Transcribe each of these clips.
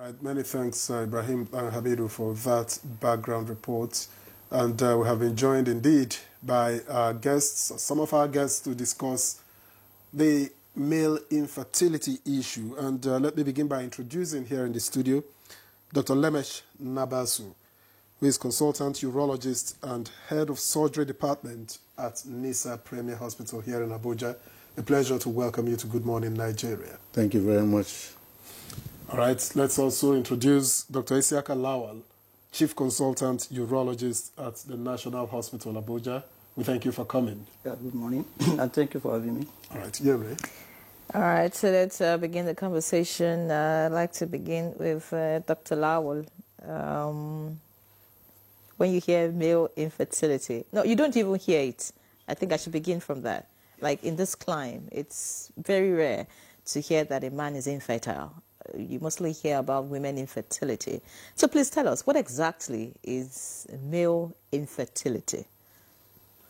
right, many thanks, Ibrahim Hamidu, for that background report. And we have been joined indeed by our guests, some of our guests, to discuss the male infertility issue. And let me begin by introducing here in the studio Dr. Lemesh Nabasu, who is consultant urologist and head of surgery department at NISA Premier Hospital here in Abuja. A pleasure to welcome you to Good Morning Nigeria. Thank you very much. All right, let's also introduce Dr. Isiaka Lawal, Chief Consultant Urologist at the National Hospital, Abuja. We thank you for coming. Yeah, good morning, and thank you for having me. All right, Yere. All right, so let's begin the conversation. I'd like to begin with Dr. Lawal. When you hear male infertility, no, you don't even hear it. I think I should begin from that. Like in this climate, it's very rare to hear that a man is infertile. You mostly hear about women infertility. So please tell us, what exactly is male infertility?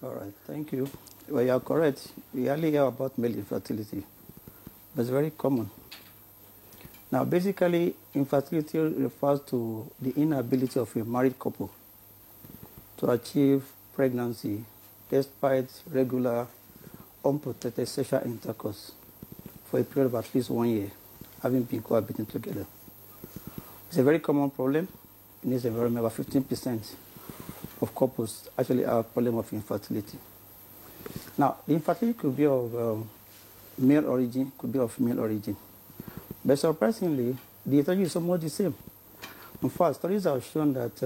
All right, thank you. Well, you are correct. We hardly hear about male infertility, but it's very common. Now, basically, infertility refers to the inability of a married couple to achieve pregnancy despite regular, unprotected sexual intercourse for a period of at least 1 year, having been cohabiting together. It's a very common problem in this environment. About 15% of couples actually have a problem of infertility. Now, the infertility could be of male origin, could be of female origin. But surprisingly, the etiology is almost the same. In fact, studies have shown that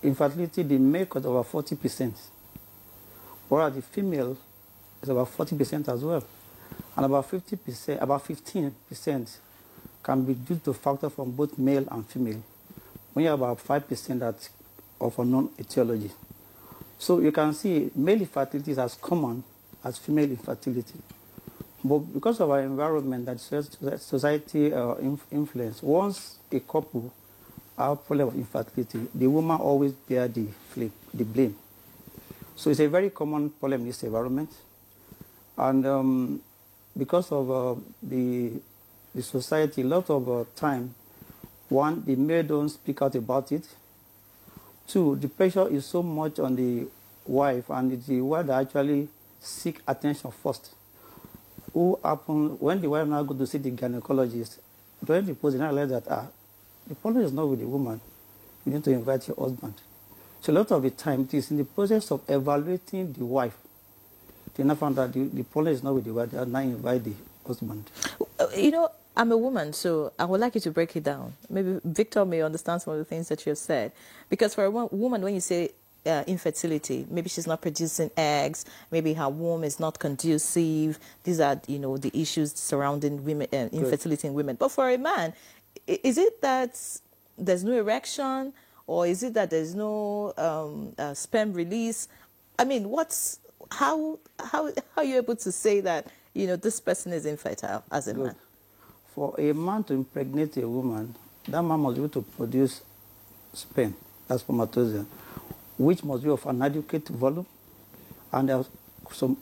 infertility, the male cause over 40%, whereas the female is about 40% as well. And about 50%, about 15% can be due to factors from both male and female. When you have about 5% that of unknown etiology. So you can see male infertility is as common as female infertility. But because of our environment, that society influence, once a couple have a problem of infertility, the woman always bear the blame. So it's a very common problem in this environment. And because of the society, a lot of time, one, the male don't speak out about it. Two, the pressure is so much on the wife, and it's the wife that actually seek attention first. When the wife now go to see the gynecologist, during the post, they now realize that the problem is not with the woman. You need to invite your husband. So a lot of the time, it is in the process of evaluating the wife. They now found that the problem is not with the wife. They now invite the husband. You know, I'm a woman, so I would like you to break it down. Maybe Victor may understand some of the things that you have said. Because for a woman, when you say infertility, maybe she's not producing eggs, maybe her womb is not conducive. These are, you know, the issues surrounding women, infertility in women. But for a man, is it that there's no erection, or is it that there's no sperm release? I mean, how are you able to say that, you know, this person is infertile as a man? For a man to impregnate a woman, that man must be able to produce sperm, that's spermatozoa, which must be of an adequate volume, and there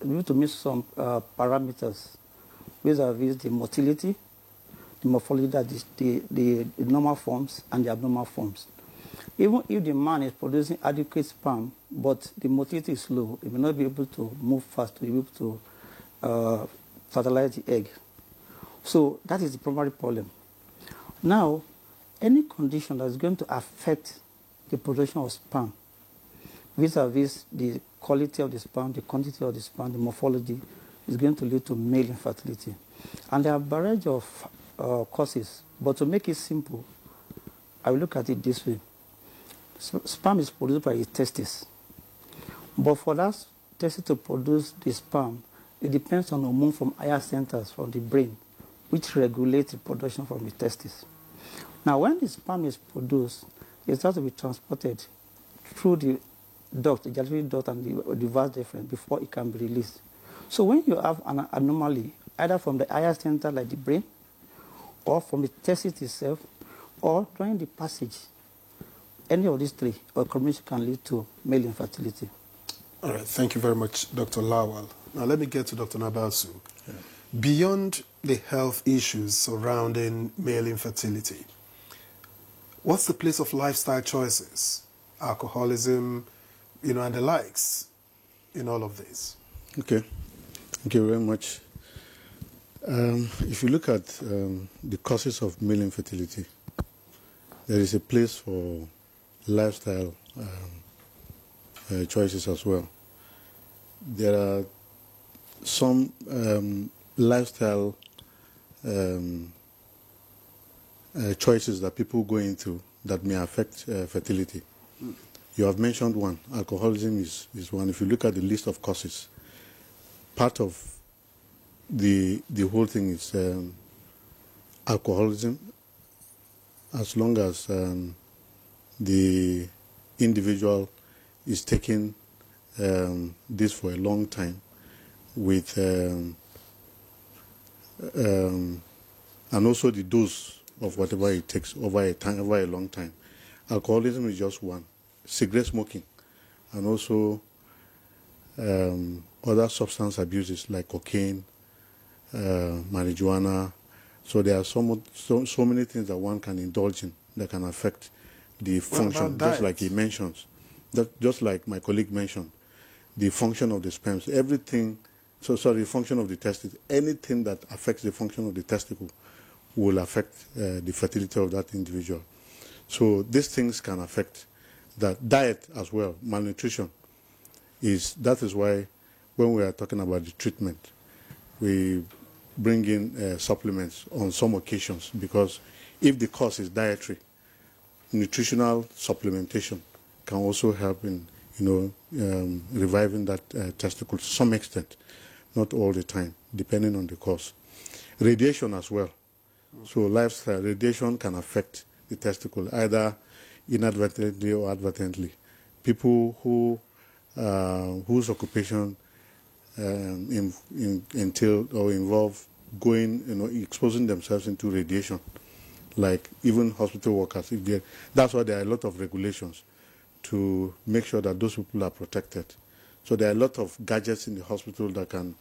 need to meet some parameters, vis-a-vis the motility, the morphology, that is the normal forms and the abnormal forms. Even if the man is producing adequate sperm, but the motility is low, he may not be able to move fast to be able to fertilize the egg. So that is the primary problem. Now, any condition that is going to affect the production of sperm, vis-a-vis the quality of the sperm, the quantity of the sperm, the morphology, is going to lead to male infertility. And there are a variety of causes, but to make it simple, I will look at it this way. Sperm is produced by the testis. But for that testis to produce the sperm, it depends on hormone from higher centers from the brain, which regulate the production from the testis. Now, when the sperm is produced, it has to be transported through the duct, the ejaculatory duct, and the vas deferens before it can be released. So when you have an anomaly, either from the higher center like the brain, or from the testis itself, or during the passage, any of these three, or combination, can lead to male infertility. All right, thank you very much, Dr. Lawal. Now let me get to Dr. Nabasu. Yeah. Beyond the health issues surrounding male infertility, What's the place of lifestyle choices, alcoholism, and the likes in all of this? Okay, thank you very much. If you look at the causes of male infertility, there is a place for lifestyle choices as well. There are some lifestyle choices that people go into that may affect fertility. You have mentioned one. Alcoholism is one. If you look at the list of causes, part of the whole thing is alcoholism. As long as the individual is taking this for a long time with and also the dose of whatever it takes over a long time. Alcoholism is just one. Cigarette smoking and also other substance abuses like cocaine, marijuana. So there are so many things that one can indulge in that can affect the function, just like he mentions. Just like my colleague mentioned, the function of the sperms, everything, the function of the testicles, anything that affects the function of the testicle will affect the fertility of that individual. So these things can affect that. Diet as well, malnutrition, that is why when we are talking about the treatment, we bring in supplements on some occasions, because if the cause is dietary, nutritional supplementation can also help in reviving that testicle to some extent, not all the time, depending on the cause. Radiation as well. So lifestyle radiation can affect the testicle, either inadvertently or advertently. People whose occupation entail or involve exposing themselves into radiation, like even hospital workers. That's why there are a lot of regulations to make sure that those people are protected. So there are a lot of gadgets in the hospital that can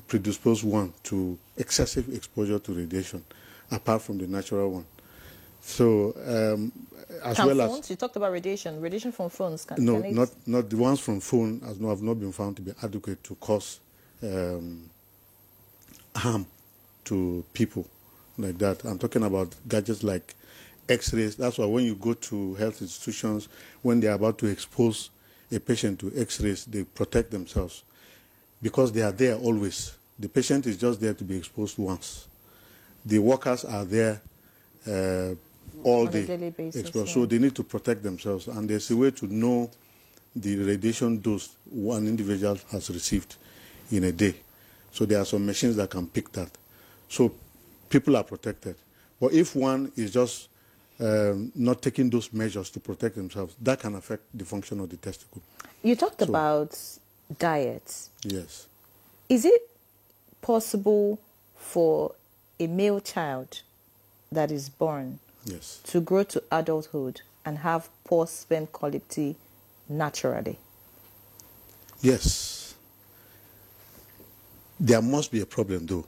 predispose one to excessive exposure to radiation, apart from the natural one. So as well phones? as You talked about radiation from phones. Not the ones from phone have not been found to be adequate to cause harm to people like that. I'm talking about gadgets like X-rays. That's why when you go to health institutions, when they're about to expose a patient to X-rays, they protect themselves because they are there always. The patient is just there to be exposed once. The workers are there all day, on a daily basis, so they need to protect themselves. And there's a way to know the radiation dose one individual has received in a day. So there are some machines that can pick that. So people are protected. But if one is just not taking those measures to protect themselves, that can affect the function of the testicle. You talked about diet. Yes. Is it possible for a male child that is born to grow to adulthood and have poor sperm quality naturally? Yes. There must be a problem, though.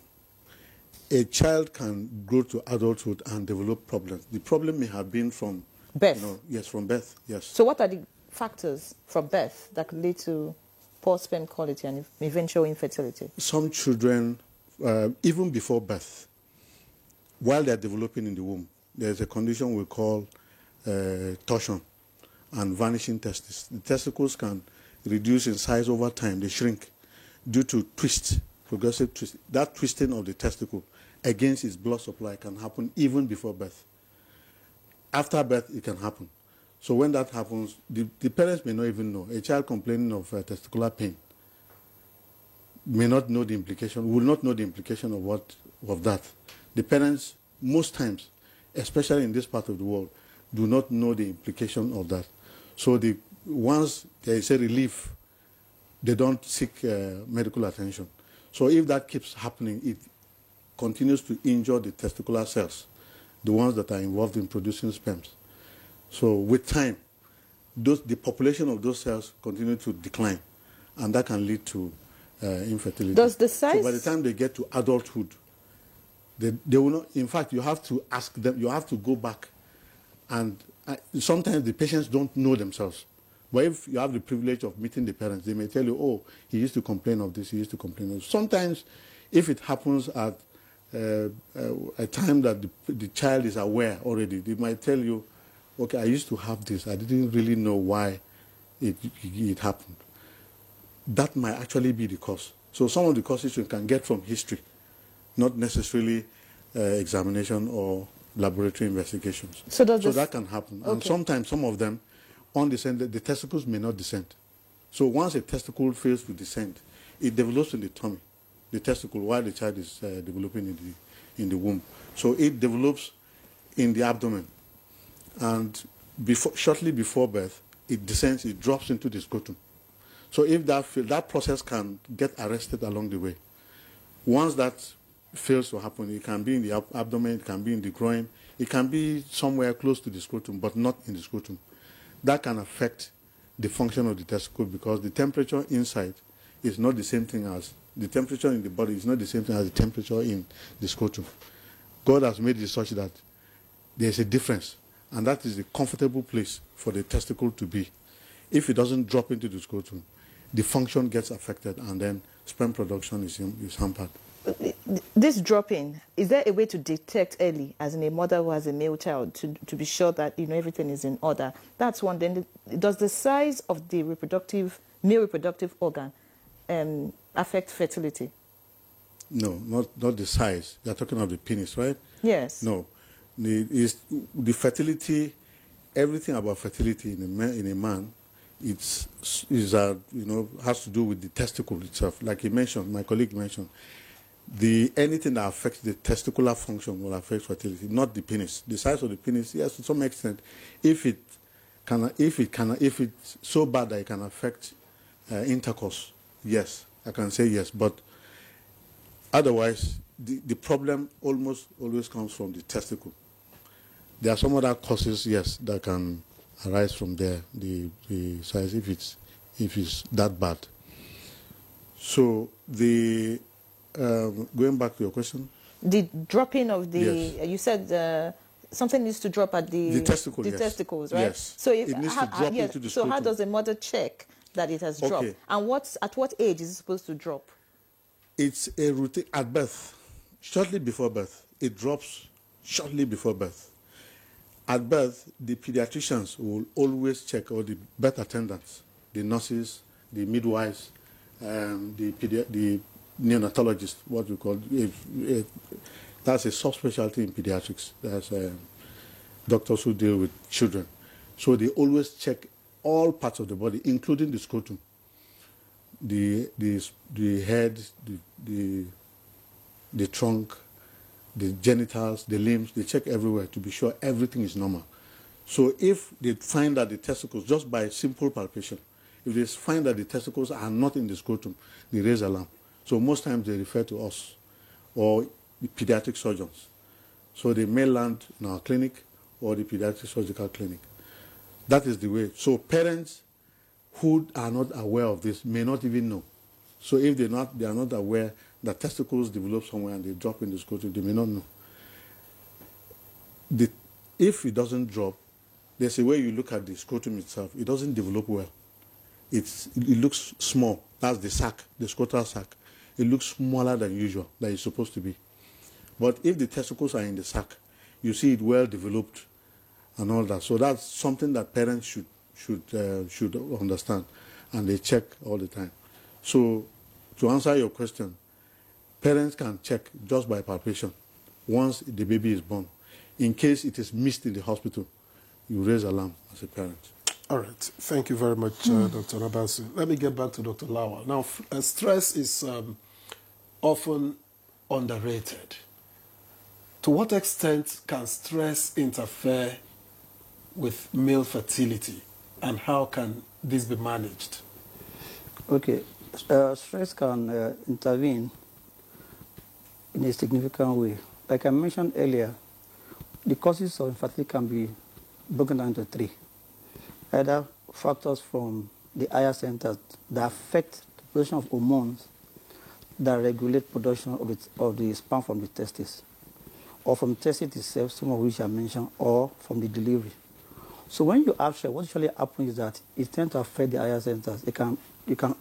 A child can grow to adulthood and develop problems. The problem may have been from birth. From birth. Yes. So what are the factors from birth that could lead to poor sperm quality and eventual infertility? Some children, even before birth, while they're developing in the womb, there's a condition we call torsion and vanishing testes. The testicles can reduce in size over time. They shrink due to progressive twist. That twisting of the testicle against its blood supply can happen even before birth. After birth, it can happen. So when that happens, the parents may not even know. A child complaining of testicular pain may not know the implication, will not know the implication of that. The parents, most times, especially in this part of the world, do not know the implication of that. So once there is a relief, they don't seek medical attention. So if that keeps happening, it continues to injure the testicular cells, the ones that are involved in producing sperms. So with time, the population of those cells continue to decline, and that can lead to infertility. Does the size... So by the time they get to adulthood, they will not... In fact, you have to ask them, you have to go back And sometimes the patients don't know themselves. But if you have the privilege of meeting the parents, they may tell you, oh, he used to complain of this, he used to complain of this. Sometimes, if it happens at a time that the child is aware already, they might tell you, okay, I used to have this. I didn't really know why it happened. That might actually be the cause. So some of the causes you can get from history, not necessarily examination or laboratory investigations. So that can happen. Okay. And sometimes some of them, undescended, the testicles may not descend. So once a testicle fails to descend, it develops in the tummy, the testicle, while the child is developing in the womb. So it develops in the abdomen. And shortly before birth, it descends, it drops into the scrotum. So if that process can get arrested along the way. Once that fails to happen, it can be in the abdomen, it can be in the groin, it can be somewhere close to the scrotum, but not in the scrotum. That can affect the function of the testicle because the temperature inside is not the same thing as, the temperature in the body is not the same thing as the temperature in the scrotum. God has made it such that there's a difference, and that is the comfortable place for the testicle to be. If it doesn't drop into the scrotum, the function gets affected, and then sperm production is hampered. This dropping, is there a way to detect early, as in a mother who has a male child, to be sure that everything is in order? That's one. Then does the size of the male reproductive organ affect fertility? No, not the size. You're talking of the penis, right? Yes. No, the fertility. Everything about fertility in a man, has to do with the testicle itself. Like he mentioned, my colleague mentioned, anything that affects the testicular function will affect fertility, not the penis. The size of the penis, yes, to some extent, if it's so bad that it can affect intercourse, yes, I can say yes. But otherwise, the problem almost always comes from the testicle. There are some other causes, yes, that can arise from there, the size, if it's that bad. So going back to your question, the dropping of the, yes. You said something needs to drop at the testicles, right? Yes. So it needs to drop into the scrotum. So how does a mother check that it has dropped? And at what age is it supposed to drop? It's a routine at birth, shortly before birth. It drops shortly before birth. At birth, the pediatricians will always check, or the birth attendants, the nurses, the midwives, the neonatologists, what we call, that's a subspecialty in pediatrics. There's doctors who deal with children. So they always check all parts of the body, including the scrotum, the head, the trunk, the genitals, the limbs. They check everywhere to be sure everything is normal. So if they find that the testicles, just by simple palpation, if they find that the testicles are not in the scrotum, they raise alarm. So most times they refer to us or the pediatric surgeons. So they may land in our clinic or the pediatric surgical clinic. That is the way. So parents who are not aware of this may not even know. So if they are not aware that testicles develop somewhere and they drop in the scrotum, they may not know. If it doesn't drop, there's a way you look at the scrotum itself. It doesn't develop well. It looks small. That's the sac, the scrotal sac. It looks smaller than usual, than it's supposed to be. But if the testicles are in the sac, you see it well developed and all that. So that's something that parents should understand, and they check all the time. So to answer your question, parents can check just by palpation once the baby is born. In case it is missed in the hospital, you raise alarm as a parent. All right. Thank you very much, Dr. Nabasu. Let me get back to Dr. Lawal. Now, stress is often underrated. To what extent can stress interfere with male fertility, and how can this be managed? Okay. Stress can intervene in a significant way. Like I mentioned earlier, the causes of infertility can be broken down into three. Either factors from the higher centers that affect the production of hormones that regulate production of the sperm from the testes, or from testing itself, some of which I mentioned, or from the delivery. So when you have stress, what usually happens is that it tends to affect the higher centers. It can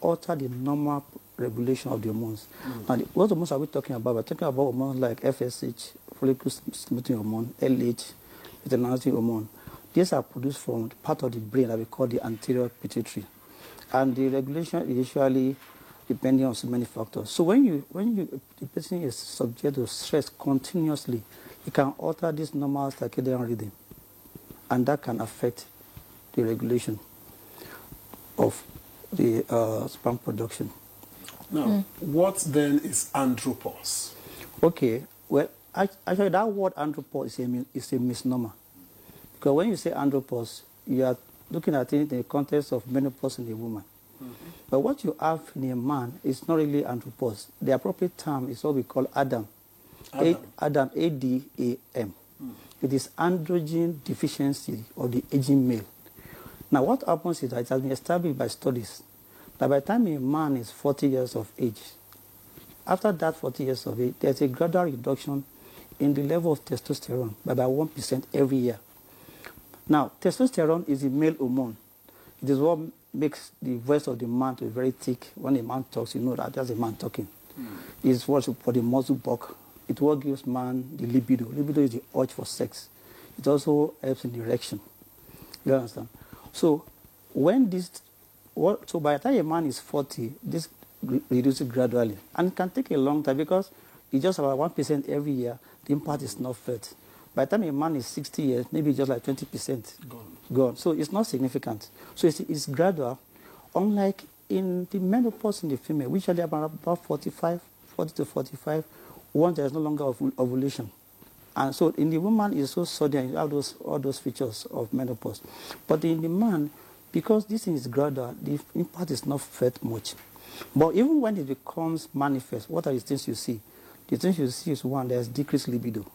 alter the normal regulation of the hormones. And what hormones are we talking about? We're talking about hormones like FSH, follicle stimulating hormone, LH, luteinizing hormone. These are produced from part of the brain that we call the anterior pituitary. And the regulation is usually depending on so many factors. So when the person is subject to stress continuously, it can alter this normal circadian rhythm. And that can affect the regulation of the sperm production. Now, what then is andropause? Okay, well, actually that word andropause is a misnomer. Because when you say andropause, you are looking at it in the context of menopause in a woman. But what you have in a man is not really andropause. The appropriate term is what we call Adam. Adam, A-D-A-M. It is androgen deficiency of the aging male. Now, what happens is that it has been established by studies that by the time a man is 40 years of age, after that 40 years of age, there's a gradual reduction in the level of testosterone by about 1% every year. Now, testosterone is a male hormone. It is what makes the voice of the man to be very thick. When a man talks, you know that that's a man talking. It's what for the muscle bulk. It what gives man the libido. Libido is the urge for sex. It also helps in erection. You understand? So when so by the time a man is 40, this reduces gradually. And it can take a long time because it's just about 1% every year. The impact is not felt. By the time a man is 60 years, maybe just like 20% gone. So it's not significant. So it's gradual. Unlike in the menopause in the female, which are about 40 to 45, once there is no longer ovulation. And so in the woman, it's so sudden, you have all those features of menopause. But in the man, because this thing is gradual, the impact is not felt much. But even when it becomes manifest, what are the things you see? The things you see is one, there's decreased libido.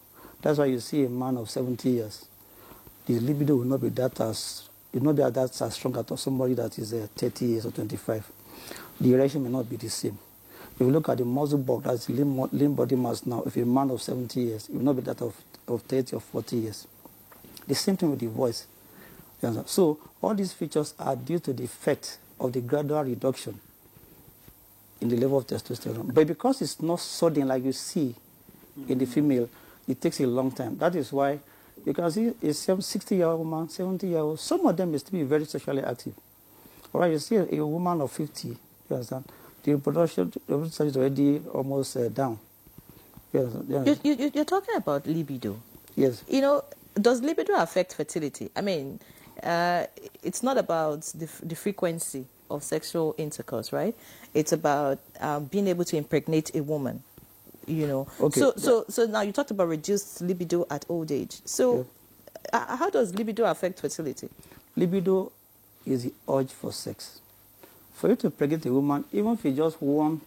That's why you see a man of 70 years. The libido will not be as strong as somebody that is 30 years or 25. The erection may not be the same. If you look at the muscle bulk, that's lean body mass now, if a man of 70 years, it will not be that of 30 or 40 years. The same thing with the voice. So all these features are due to the effect of the gradual reduction in the level of testosterone. But because it's not sudden like you see in the female, it takes a long time. That is why you can see a 60-year-old woman, 70-year-old, some of them may still be very sexually active. All right, you see a woman of 50, you understand? The reproduction is already almost down. You're talking about libido. Yes. You know, does libido affect fertility? I mean, it's not about the frequency of sexual intercourse, right? It's about being able to impregnate a woman. You know. Okay. So now you talked about reduced libido at old age. So how does libido affect fertility? Libido is the urge for sex. For you to impregnate a woman, even if you just want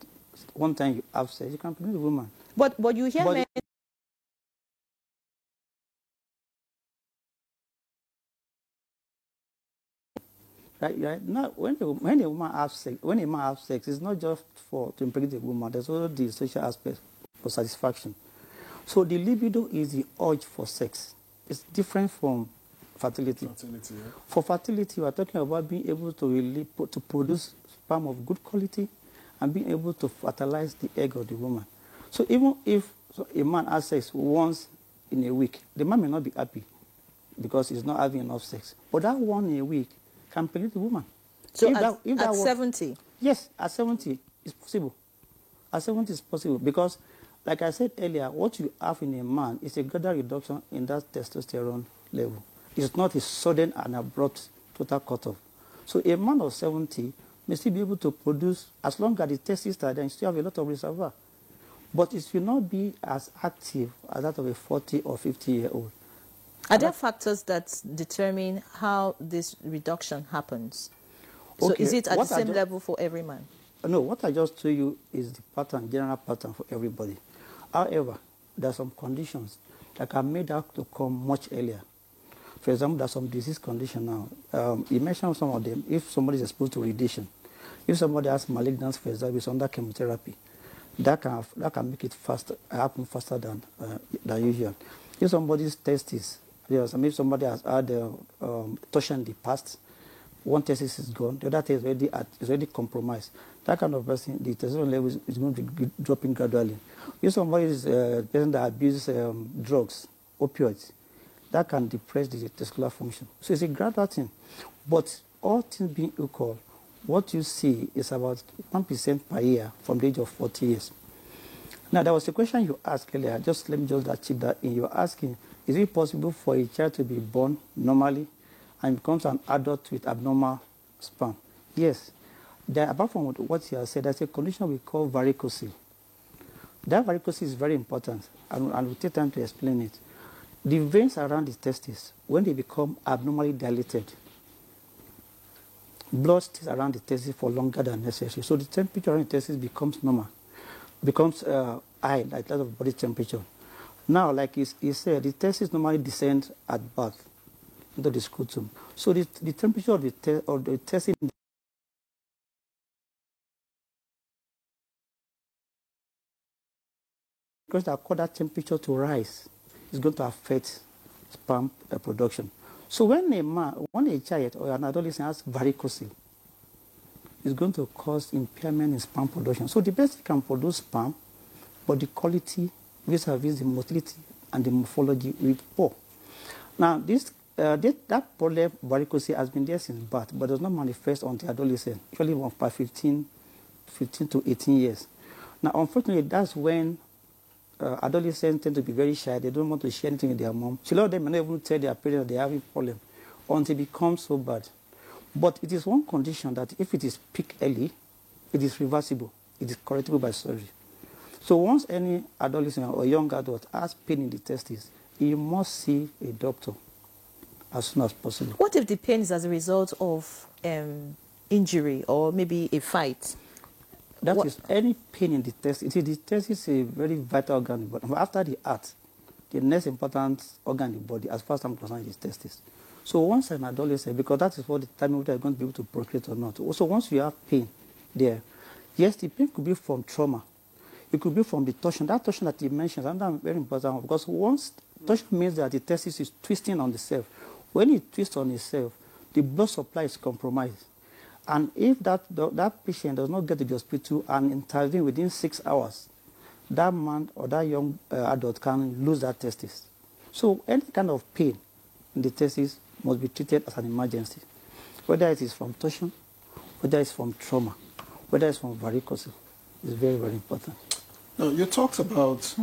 one time you have sex, you can impregnate a woman. But you hear men. Right. Now, when a woman has sex, when a man has sex, it's not just to impregnate a woman. There's also the social aspect for satisfaction. So the libido is the urge for sex. It's different from fertility. For fertility, we are talking about being able to produce sperm of good quality and being able to fertilize the egg of the woman. So even if a man has sex once in a week, the man may not be happy because he's not having enough sex. But that one in a week can impregnate the woman. So at 70? Yes, at 70 it's possible. At 70 it's possible because, like I said earlier, what you have in a man is a gradual reduction in that testosterone level. It's not a sudden and abrupt total cutoff. So a man of 70 may still be able to produce, as long as the testes are there, you still have a lot of reservoir. But it will not be as active as that of a 40 or 50-year-old. Are there factors that determine how this reduction happens? So is it at the same level for every man? No, what I just told you is the pattern, general pattern for everybody. However, there are some conditions that are made out to come much earlier. For example, there are some disease conditions now. You mentioned some of them. If somebody is exposed to radiation, if somebody has malignancy, for example, is under chemotherapy, that can make it faster, happen faster than usual. If somebody's testis, if somebody has had torsion in the past, one testis is gone, the other testis is already compromised. That kind of person, the testosterone level is going to be dropping gradually. If somebody is a person that abuses drugs, opioids, that can depress the testicular function. So it's a gradual thing. But all things being equal, what you see is about 1% per year from the age of 40 years. Now, there was a question you asked earlier. Let me just achieve that in. You're asking, is it possible for a child to be born normally and becomes an adult with abnormal sperm? Yes. Apart from what you have said, there's a condition we call varicocele. That varicocele is very important, and we'll take time to explain it. The veins around the testes, when they become abnormally dilated, blood stays around the testes for longer than necessary. So the temperature around the testes becomes normal, becomes high, like that of body temperature. Now, like he said, the testes normally descend at birth into the scrotum. So the temperature of the testes because that cause that temperature to rise is going to affect sperm production. So when a child or an adolescent has varicocele, it's going to cause impairment in sperm production. So the best can produce sperm, but the quality vis-a-vis the motility and the morphology will be poor. Now, that problem, varicocele, has been there since birth, but does not manifest until adolescence, usually by 15 to 18 years. Now, unfortunately, that's when adolescents tend to be very shy. They don't want to share anything with their mom. So a lot of them may not even tell their parents they have a problem until it becomes so bad. But it is one condition that if it is picked early, it is reversible. It is correctable by surgery. So once any adolescent or young adult has pain in the testes, he must see a doctor as soon as possible. What if the pain is as a result of injury or maybe a fight? That is any pain in the testis. The testis is a very vital organ, but after the heart, the next important organ in the body, as far as I'm concerned, is testis. So once an adolescent, because that is what the time whether you're going to be able to procreate or not. Also, once you have pain there, yes, the pain could be from trauma. It could be from the torsion. That torsion that you mentioned, and that's very important because once torsion means that the testis is twisting on itself. When it twists on itself, the blood supply is compromised. And if that patient does not get to the hospital and intervene within 6 hours, that man or that young adult can lose that testis. So any kind of pain in the testis must be treated as an emergency, whether it is from torsion, whether it's from trauma, whether it's from varicocele. It's very, very important. Now, you talked about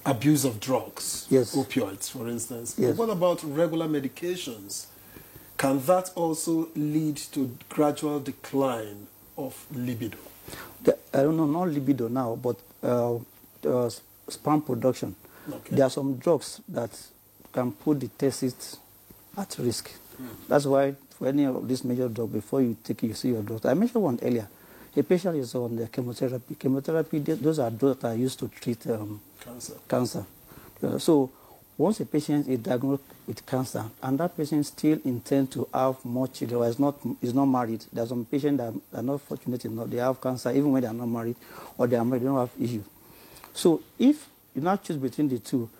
abuse of drugs, yes, opioids, for instance. Yes. What about regular medications? Can that also lead to gradual decline of libido? I don't know, not libido now, but sperm production. Okay. There are some drugs that can put the testes at risk. That's why for any of these major drugs, before you take it, you see your doctor. I mentioned one earlier. A patient is on the chemotherapy. Chemotherapy, those are drugs that are used to treat cancer. So once a patient is diagnosed with cancer and that patient still intends to have more children or is not married, there are some patients that are not fortunate enough, they have cancer even when they are not married, or they are married, they don't have issues. So if you now choose between the two,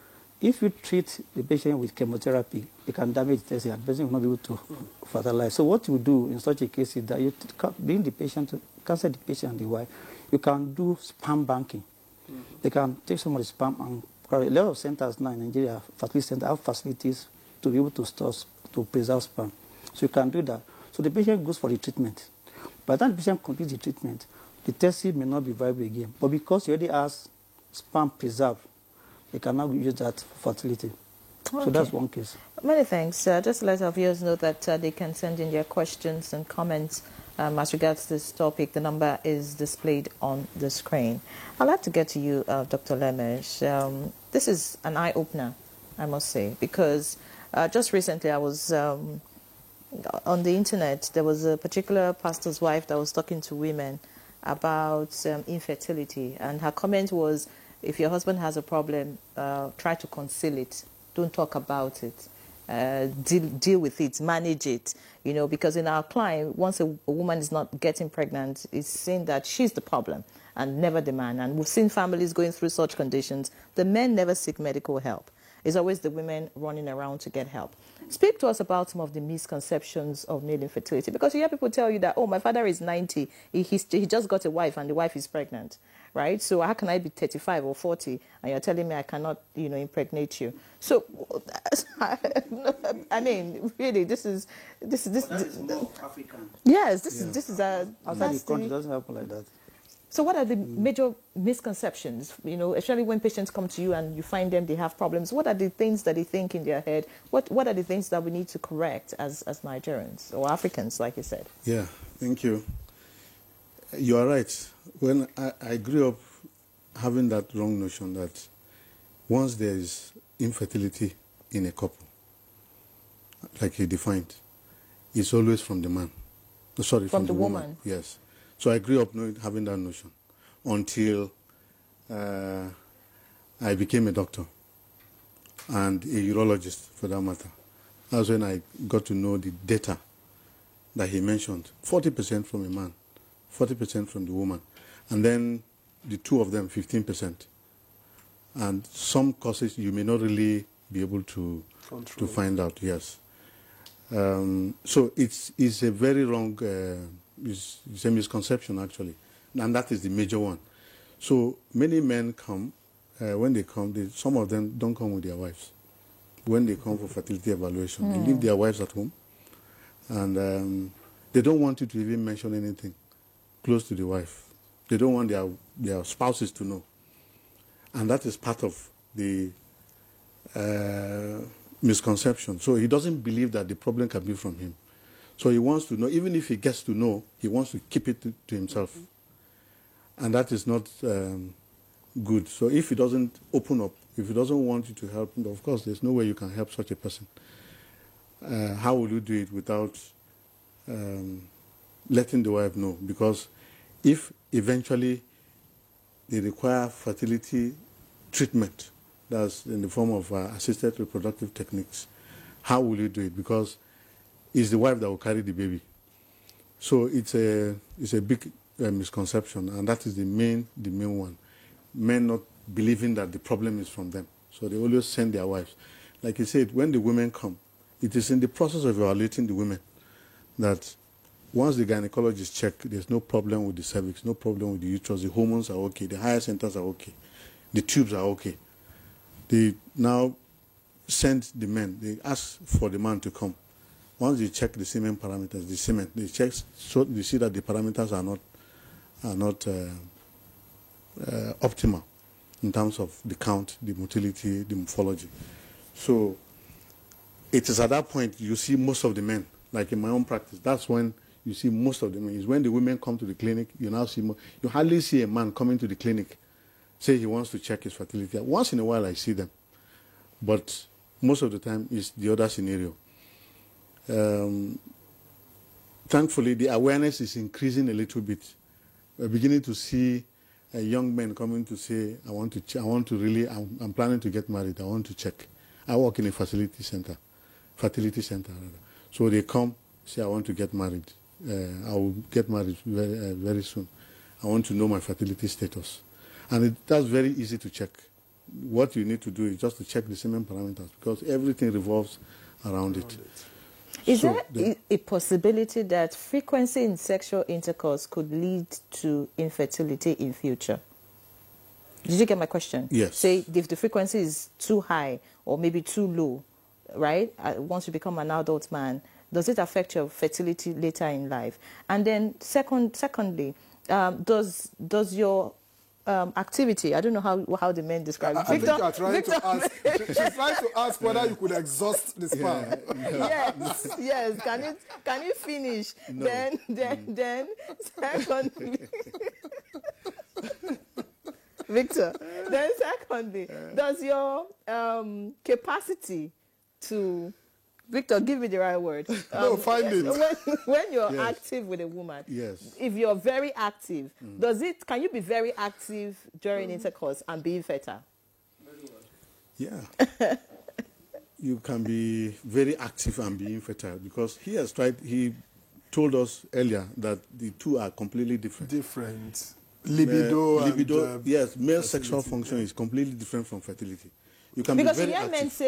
if you treat the patient with chemotherapy, it can damage the testis and the patient will not be able to fertilize. So what you do in such a case is that you bring the patient, cancel the patient and the wife, you can do sperm banking. They can take some of the sperm and a lot of centers now in Nigeria, fertility centers, have facilities to be able to store, to preserve sperm. So you can do that. So the patient goes for the treatment. By the time the patient completes the treatment, the testis may not be viable again. But because he already has sperm preserved, they can now use that for fertility. Okay. So that's one case. Many thanks. Just to let our viewers know that they can send in their questions and comments as regards this topic. The number is displayed on the screen. I'd like to get to you, Dr. Lemesh. This is an eye-opener, I must say, because just recently I was on the internet. There was a particular pastor's wife that was talking to women about infertility, and her comment was, if your husband has a problem, try to conceal it. Don't talk about it. deal with it, manage it, you know, because in our climb, once a woman is not getting pregnant, it's seen that she's the problem and never the man. And we've seen families going through such conditions. The men never seek medical help. It's always the women running around to get help. Speak to us about some of the misconceptions of male infertility, because you hear people tell you that, oh, my father is 90, he just got a wife and the wife is pregnant, right? So how can I be 35 or 40 and you're telling me I cannot, you know, impregnate you? So, I mean, really, this is more African. Yes, this is a Outside the country, it doesn't happen like that. So what are the major misconceptions, you know, especially when patients come to you and you find them, they have problems? What are the things that they think in their head? What are the things that we need to correct as Nigerians or Africans, like you said? Yeah, thank you. You are right. When I grew up having that wrong notion that once there is infertility in a couple, like you defined, it's always from the man. Sorry, from the woman. Yes. So I grew up having that notion until I became a doctor and a urologist, for that matter. That's when I got to know the data that he mentioned. 40% from a man, 40% from the woman. And then the two of them, 15%. And some causes you may not really be able to find out, yes. So it's a very wrong... it's a misconception, actually, and that is the major one. So many men come, when they come, some of them don't come with their wives. When they come for fertility evaluation, they leave their wives at home, and they don't want you to even mention anything close to the wife. They don't want their spouses to know. And that is part of the misconception. So he doesn't believe that the problem can be from him. So he wants to know, even if he gets to know, he wants to keep it to himself. And that is not good. So if he doesn't open up, if he doesn't want you to help him, of course, there's no way you can help such a person. How will you do it without letting the wife know? Because if eventually they require fertility treatment, that's in the form of assisted reproductive techniques, how will you do it? Because it's the wife that will carry the baby. So it's a big misconception, and that is the main one. Men not believing that the problem is from them. So they always send their wives. Like you said, when the women come, it is in the process of evaluating the women that once the gynecologist check, there's no problem with the cervix, no problem with the uterus, the hormones are okay, the higher centers are okay, the tubes are okay. They now send the men, they ask for the man to come. Once they check the semen parameters, they check, so they see that the parameters are not optimal in terms of the count, the motility, the morphology. So it is at that point you see most of the men, like in my own practice, that's when you see most of the men. Is when the women come to the clinic, you now see more. You hardly see a man coming to the clinic, say he wants to check his fertility. Once in a while I see them, but most of the time it's the other scenario. Thankfully, the awareness is increasing a little bit. We're beginning to see young men coming to say, I'm planning to get married, I want to check. I work in a fertility center rather. So they come, say, I want to get married. I will get married very, very soon. I want to know my fertility status. And that's very easy to check. What you need to do is just to check the semen parameters, because everything revolves around it. Is there a possibility that frequency in sexual intercourse could lead to infertility in future? Did you get my question? Yes. Say if the frequency is too high or maybe too low, right? Once you become an adult man, does it affect your fertility later in life? And then secondly, does your activity, I don't know how the men describe it. I think you're trying to ask, she's trying to ask whether you could exhaust the sperm. Yes. Can you finish? No. Then secondly, Victor, then secondly, does your capacity to... Victor, give me the right word. No, find it. When you're active with a woman, if you're very active, can you be very active during intercourse and be infertile? Yeah. you can be very active and be infertile, because he told us earlier that the two are completely different. Libido, yes, male sexual function is completely different from fertility. You can because be very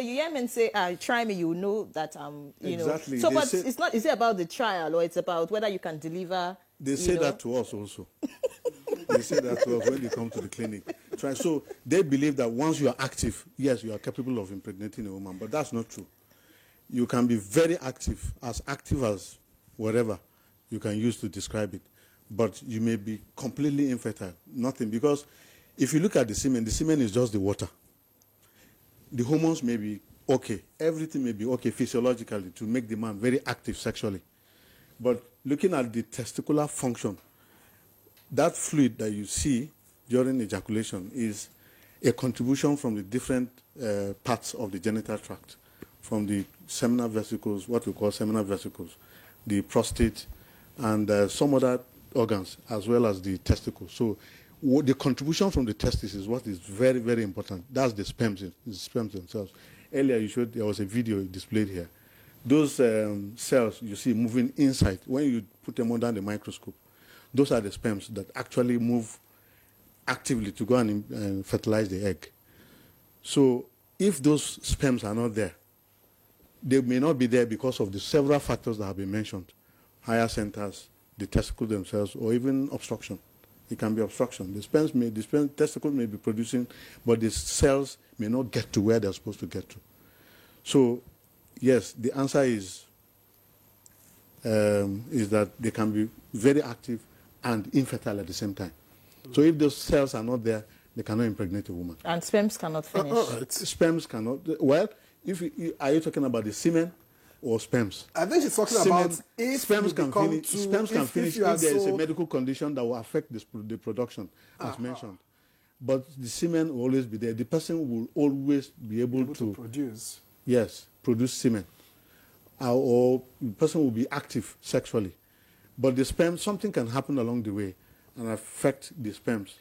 you hear men say, try me, you know that exactly. So, but it's not. Is it about the trial, or it's about whether you can deliver? They say that to us also. They say that to us when they come to the clinic. So they believe that once you are active, yes, you are capable of impregnating a woman, but that's not true. You can be very active as whatever you can use to describe it, but you may be completely infertile. Nothing, because if you look at the semen is just the water. The hormones may be okay, everything may be okay physiologically to make the man very active sexually. But looking at the testicular function, that fluid that you see during ejaculation is a contribution from the different parts of the genital tract, from the seminal vesicles, what we call seminal vesicles, the prostate, and some other organs, as well as the testicles. So the contribution from the testis is what is very, very important. That's the sperms themselves. Earlier you showed, there was a video displayed here. Those cells you see moving inside, when you put them under the microscope, those are the sperms that actually move actively to go and fertilize the egg. So if those sperms are not there, they may not be there because of the several factors that have been mentioned. Higher centers, the testicles themselves, or even obstruction. It can be obstruction. The testicles may be producing, but the cells may not get to where they're supposed to get to. So, yes, the answer is that they can be very active and infertile at the same time. So if those cells are not there, they cannot impregnate a woman. And sperms cannot finish. Sperms cannot. Well, are you talking about the semen or sperms? I think she's talking about if sperms can finish. Sperms can finish if there is a medical condition that will affect the production, as mentioned. But the semen will always be there. The person will always be able to produce. Yes, produce semen. Or the person will be active sexually. But the sperm, something can happen along the way and affect the sperms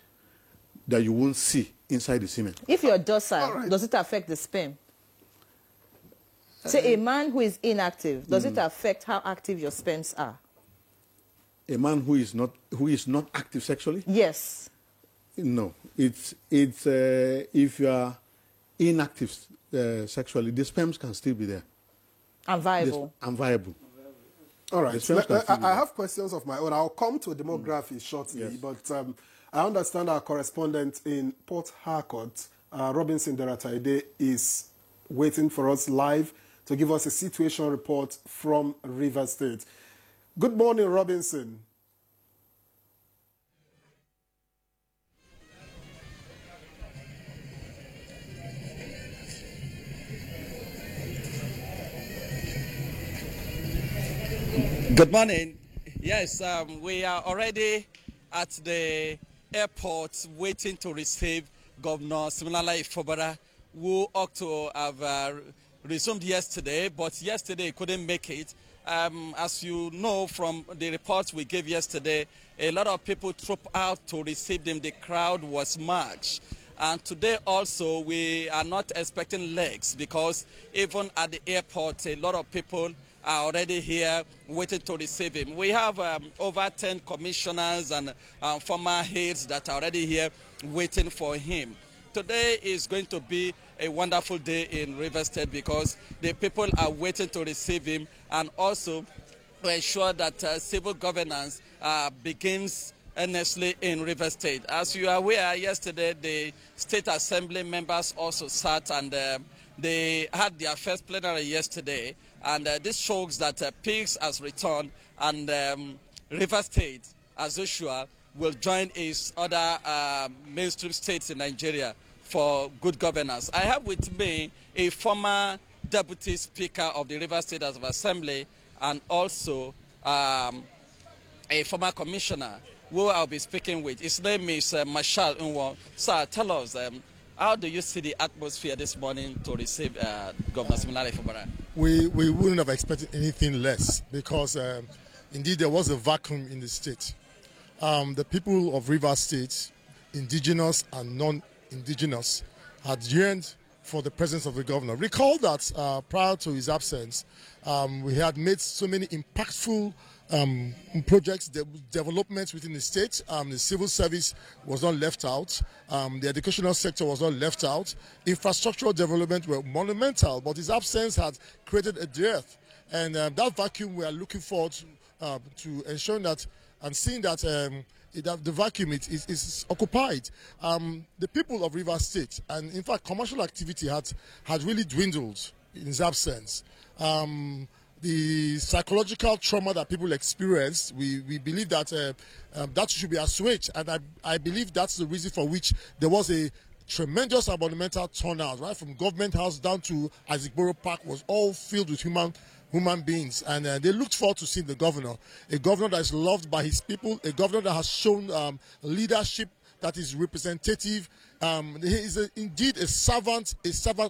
that you won't see inside the semen. If you're docile, does it affect the sperm? Say a man who is inactive, does it affect how active your sperms are? A man who is not active sexually? Yes. No. It's if you are inactive sexually, the sperms can still be there. And viable. All right. I have questions of my own. I'll come to demography shortly, yes. But I understand our correspondent in Port Harcourt, Robinson Derataide, is waiting for us live to give us a situation report from Rivers State. Good morning, Robinson. Good morning. Yes, we are already at the airport waiting to receive Governor Siminala Ifobara, who ought to have resumed yesterday, but yesterday he couldn't make it. As you know from the reports we gave yesterday, a lot of people trooped out to receive him. The crowd was much. And today also we are not expecting legs, because even at the airport a lot of people are already here waiting to receive him. We have over 10 commissioners and former heads that are already here waiting for him. Today is going to be a wonderful day in Rivers State, because the people are waiting to receive him, and also to ensure that civil governance begins earnestly in Rivers State. As you are aware, yesterday the State Assembly members also sat, and they had their first plenary yesterday, and this shows that peace has returned, and Rivers State, as usual, will join its other mainstream states in Nigeria for good governance. I have with me a former Deputy Speaker of the Rivers State Assembly, and also a former Commissioner who I'll be speaking with. His name is Marshal Unwo. Sir, tell us, how do you see the atmosphere this morning to receive Governor Siminala Ifobara? We wouldn't have expected anything less, because indeed there was a vacuum in the state. The people of Rivers State, indigenous and non-indigenous, had yearned for the presence of the governor. Recall that prior to his absence, we had made so many impactful projects, developments within the state. The civil service was not left out. The educational sector was not left out. Infrastructural development were monumental, but his absence had created a dearth. And that vacuum we are looking forward to ensuring that and seeing that the vacuum is occupied. The people of Rivers State, and in fact commercial activity had really dwindled in his absence. The psychological trauma that people experienced, we believe that that should be assuaged, and I believe that's the reason for which there was a tremendous and monumental turnout, right from Government House down to Azigboro Park was all filled with human beings, and they looked forward to seeing the governor, a governor that is loved by his people, a governor that has shown leadership that is representative. He is indeed a servant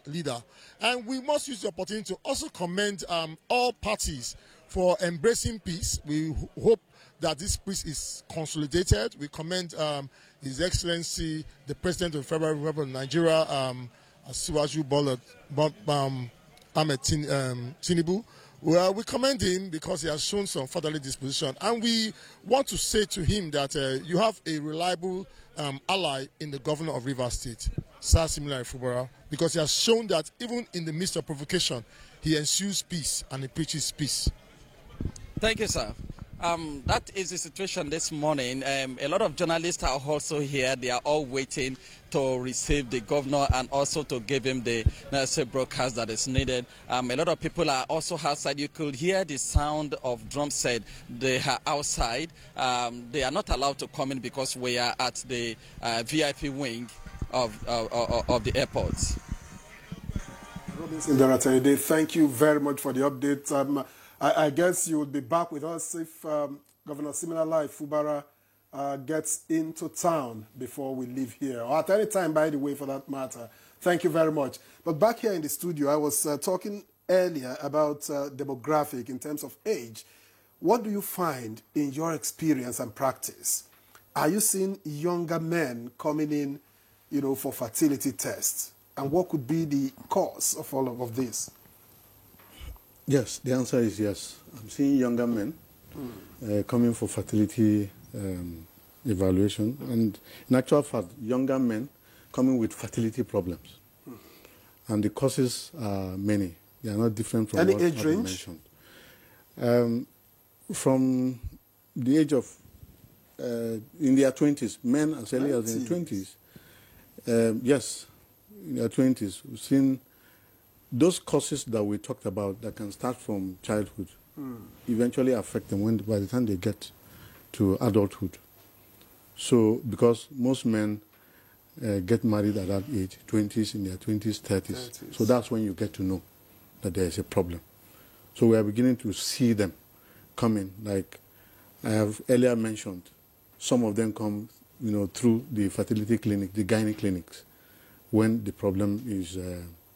leader. And we must use the opportunity to also commend all parties for embracing peace. We hope that this peace is consolidated. We commend His Excellency, the President of the Federal Republic of Nigeria, Asiwaju Bola Ahmed Tinubu. Well, we commend him because he has shown some fatherly disposition, and we want to say to him that you have a reliable ally in the governor of Rivers State, Sir Similari Fubara, because he has shown that even in the midst of provocation, he ensues peace and he preaches peace. Thank you, sir. That is the situation this morning. A lot of journalists are also here. They are all waiting to receive the governor and also to give him the necessary broadcast that is needed. A lot of people are also outside. You could hear the sound of drum set. They are outside. They are not allowed to come in because we are at the VIP wing of the airport. Robinson Daratayde, thank you very much for the update. I guess you will be back with us if Governor Siminalayi Fubara gets into town before we leave here, or at any time, by the way, for that matter. Thank you very much. But back here in the studio, I was talking earlier about demographic in terms of age. What do you find in your experience and practice? Are you seeing younger men coming in, for fertility tests? And what could be the cause of all of this? Yes, the answer is yes. I'm seeing younger men coming for fertility evaluation, and in actual fact, younger men coming with fertility problems. And the causes are many. They are not different from any what age range mentioned. From the age of in their 20s, men as early as in 20s. Yes, in their 20s, we've seen those causes that we talked about that can start from childhood eventually affect them by the time they get to adulthood. So, because most men get married at that age, 20s, in their 20s, 30s. So that's when you get to know that there is a problem. So we are beginning to see them coming. Like I have earlier mentioned, some of them come, through the fertility clinic, the gynae clinics, when the problem is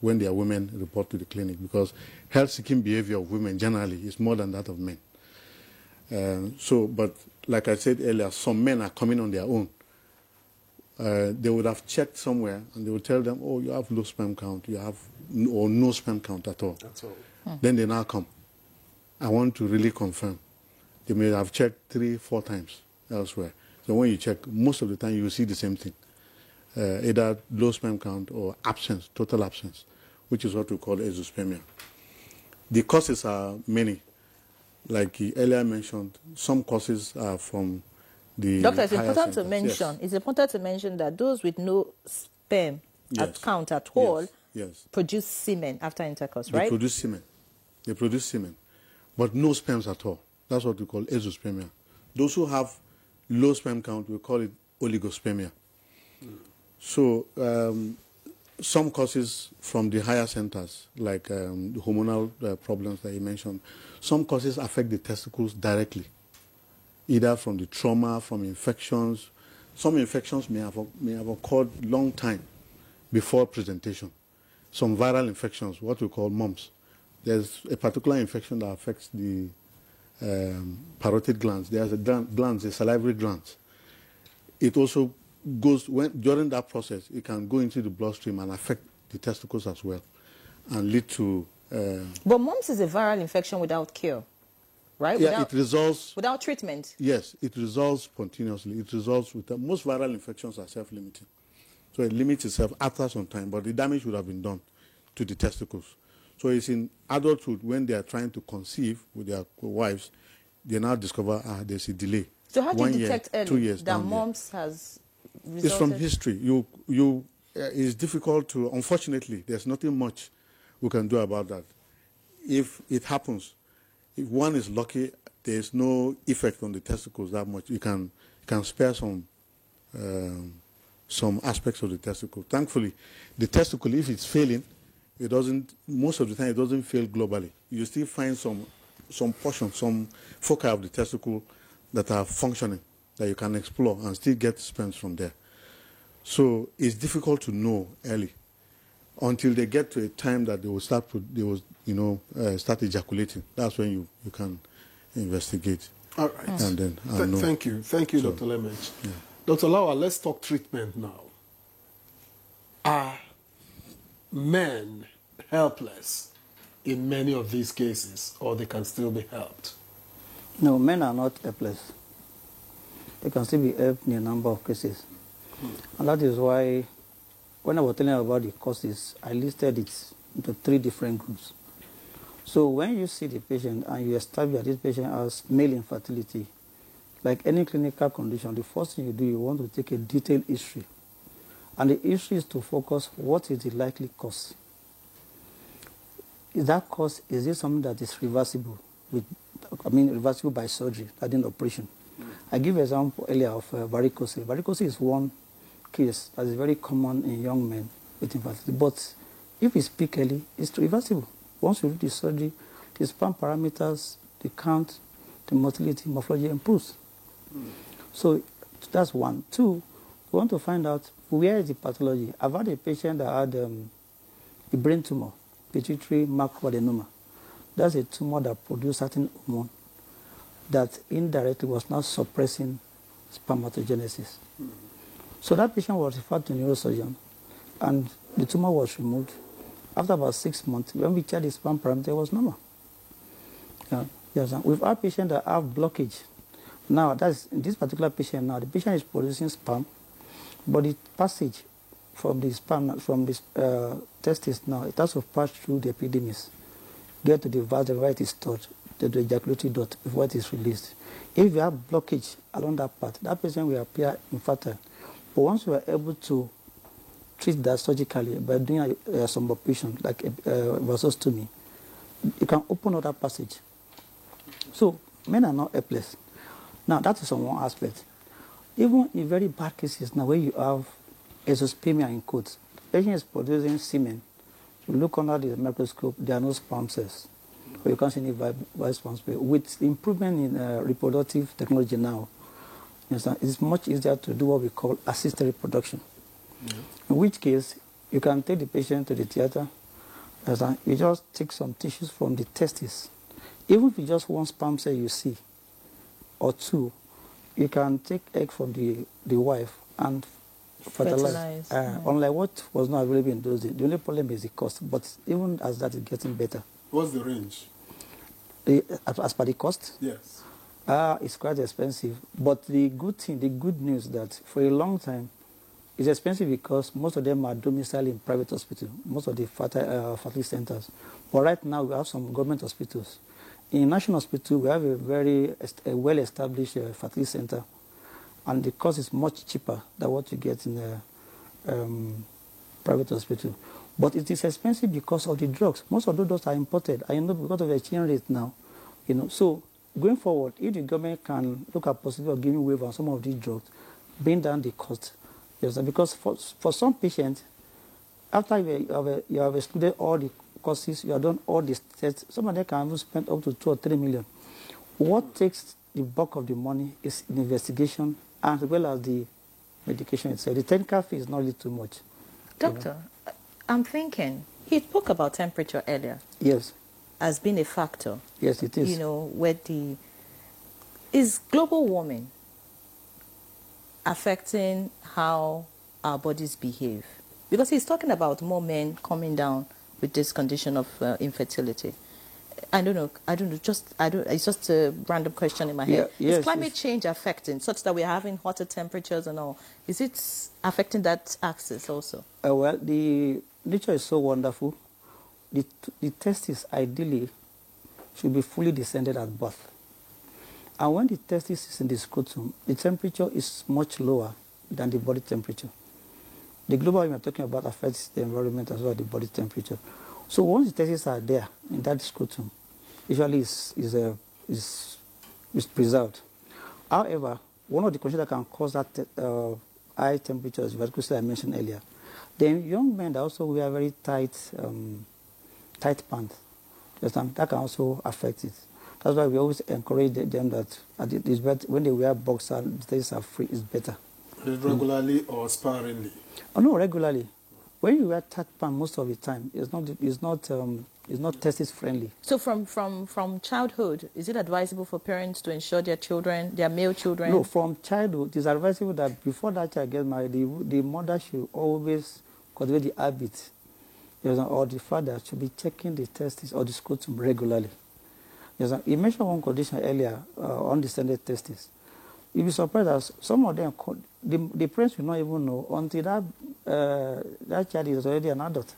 when their women report to the clinic, because health-seeking behavior of women generally is more than that of men. But like I said earlier, some men are coming on their own. They would have checked somewhere, and they would tell them, "Oh, you have low sperm count, you have or no sperm count at all." That's all. Then they now come. I want to really confirm. They may have checked 3-4 times elsewhere. So when you check, most of the time you will see the same thing. Either low sperm count or absence, total absence, which is what we call azoospermia. The causes are many. Like he earlier mentioned, some causes are from the Doctor, it's important centers. to mention. Yes. It's important to mention that those with no sperm count at all produce semen after intercourse, right? They produce semen. They produce semen, but no sperms at all. That's what we call azoospermia. Those who have low sperm count, we call it oligospermia. So some causes from the higher centers, like the hormonal problems that you mentioned, some causes affect the testicles directly, either from the trauma, from infections. Some infections may have occurred long time before presentation. Some viral infections, what we call mumps. There's a particular infection that affects the parotid glands. There's a glands, the salivary glands. It also goes during that process. It can go into the bloodstream and affect the testicles as well, and lead to... But mumps is a viral infection without cure, right? Yeah, it resolves... Without treatment? Yes, it resolves spontaneously. It resolves with... most viral infections are self-limiting. So it limits itself after some time, but the damage would have been done to the testicles. So it's in adulthood when they are trying to conceive with their wives, they now discover there's a delay. So how do you detect early 2 years that mumps has resulted? It's from history. It's difficult to... Unfortunately, there's nothing much we can do about that. If it happens, if one is lucky, there's no effect on the testicles that much. You can spare some aspects of the testicle. Thankfully, the testicle, if it's failing, it doesn't... Most of the time, it doesn't fail globally. You still find some portion, some foci of the testicle that are functioning, that you can explore and still get sperms from there. So it's difficult to know early until they get to a time that they will start start ejaculating. That's when you can investigate. All right. And then know. Thank you, Dr. Lemech. Yeah. Dr. Lawa, let's talk treatment now. Are men helpless in many of these cases, or they can still be helped? No, men are not helpless. They can still be helped in a number of cases. And that is why, when I was telling you about the causes, I listed it into 3 different groups. So when you see the patient and you establish that this patient has male infertility, like any clinical condition, the first thing you do, you want to take a detailed history. And the issue is to focus what is the likely cause. Is that cause, is it something that is reversible? Reversible by surgery, that is operation. I give an example earlier of varicose. Varicose is one case that is very common in young men with infertility. But if it's picked early, it's reversible. Once you do the surgery, the sperm parameters, the count, the motility, morphology improves. So that's 1. 2, we want to find out where is the pathology. I've had a patient that had a brain tumor, pituitary macroadenoma. That's a tumor that produced certain hormone that indirectly was now suppressing spermatogenesis. So that patient was referred to a neurosurgeon, and the tumor was removed. After about 6 months, when we checked the sperm parameter, it was normal. Yes, we've had patients that have blockage. Now, that's in this particular patient now, the patient is producing sperm, but the passage from the sperm, from the testis now, it has to pass through the epidermis, get to the vas where it is stored, to the ejaculatory duct before it is released. If you have blockage along that part, that patient will appear infertile. But once we are able to treat that surgically by doing some operation, like vasostomy, you can open up that passage. So men are not helpless. Now, that is on one aspect. Even in very bad cases, now where you have exospermia in quotes, patient is producing semen. You look under the microscope, there are no sperm cells. Or you can't see any viable sperm cells. With improvement in reproductive technology now, it's much easier to do what we call assisted reproduction. In which case, you can take the patient to the theater, you just take some tissues from the testis. Even if it's just 1 sperm cell you see, or 2, you can take egg from the wife and fertilize. Unlike what was not available in those days. The only problem is the cost, but even as that is getting better. What's the range? As per the cost? Yes. It's quite expensive. But the good news that for a long time, it's expensive because most of them are domiciled in private hospitals, most of the fertility centers. But right now, we have some government hospitals. In National Hospital, we have a very well-established fertility center, and the cost is much cheaper than what you get in a private hospital. But it is expensive because of the drugs. Most of those drugs are imported, and because of the exchange rate now. So going forward, if the government can look at possibility of giving waiver on some of these drugs, bring down the cost. Yes, because for some patients, after you have excluded all the courses, you have done all the tests, some of them can even spend up to 2 or 3 million. What takes the bulk of the money is the investigation as well as the medication itself. The technical fee is not really too much. Doctor, I'm thinking, he spoke about temperature earlier. Yes. As being a factor. Yes, it is. Where is global warming affecting how our bodies behave? Because he's talking about more men coming down with this condition of infertility. I don't know. It's just a random question in my head. Yes, is climate change affecting, such that we're having hotter temperatures and all? Is it affecting that axis also? Well, the nature is so wonderful. The testis ideally should be fully descended at birth. And when the testis is in the scrotum, the temperature is much lower than the body temperature. The global warming we're talking about affects the environment as well as the body temperature. So once the testes are there in that scrotum, usually is preserved. However, one of the conditions that can cause that high temperatures, as I mentioned earlier, then young men that also wear very tight pants, that can also affect it. That's why we always encourage them that it's better, when they wear boxers, the testes are free, it's better. Regularly or sparingly? Oh, no, regularly. When you wear tight pants most of the time, it's not testis friendly. So from childhood, is it advisable for parents to ensure their male children? No, from childhood, it's advisable that before that child gets married, the mother should always cultivate the habit, or the father should be checking the testis or the scrotum regularly. You mentioned one condition earlier, undescended testis. You'll be surprised that some of them, the parents will not even know until that child is already an adult.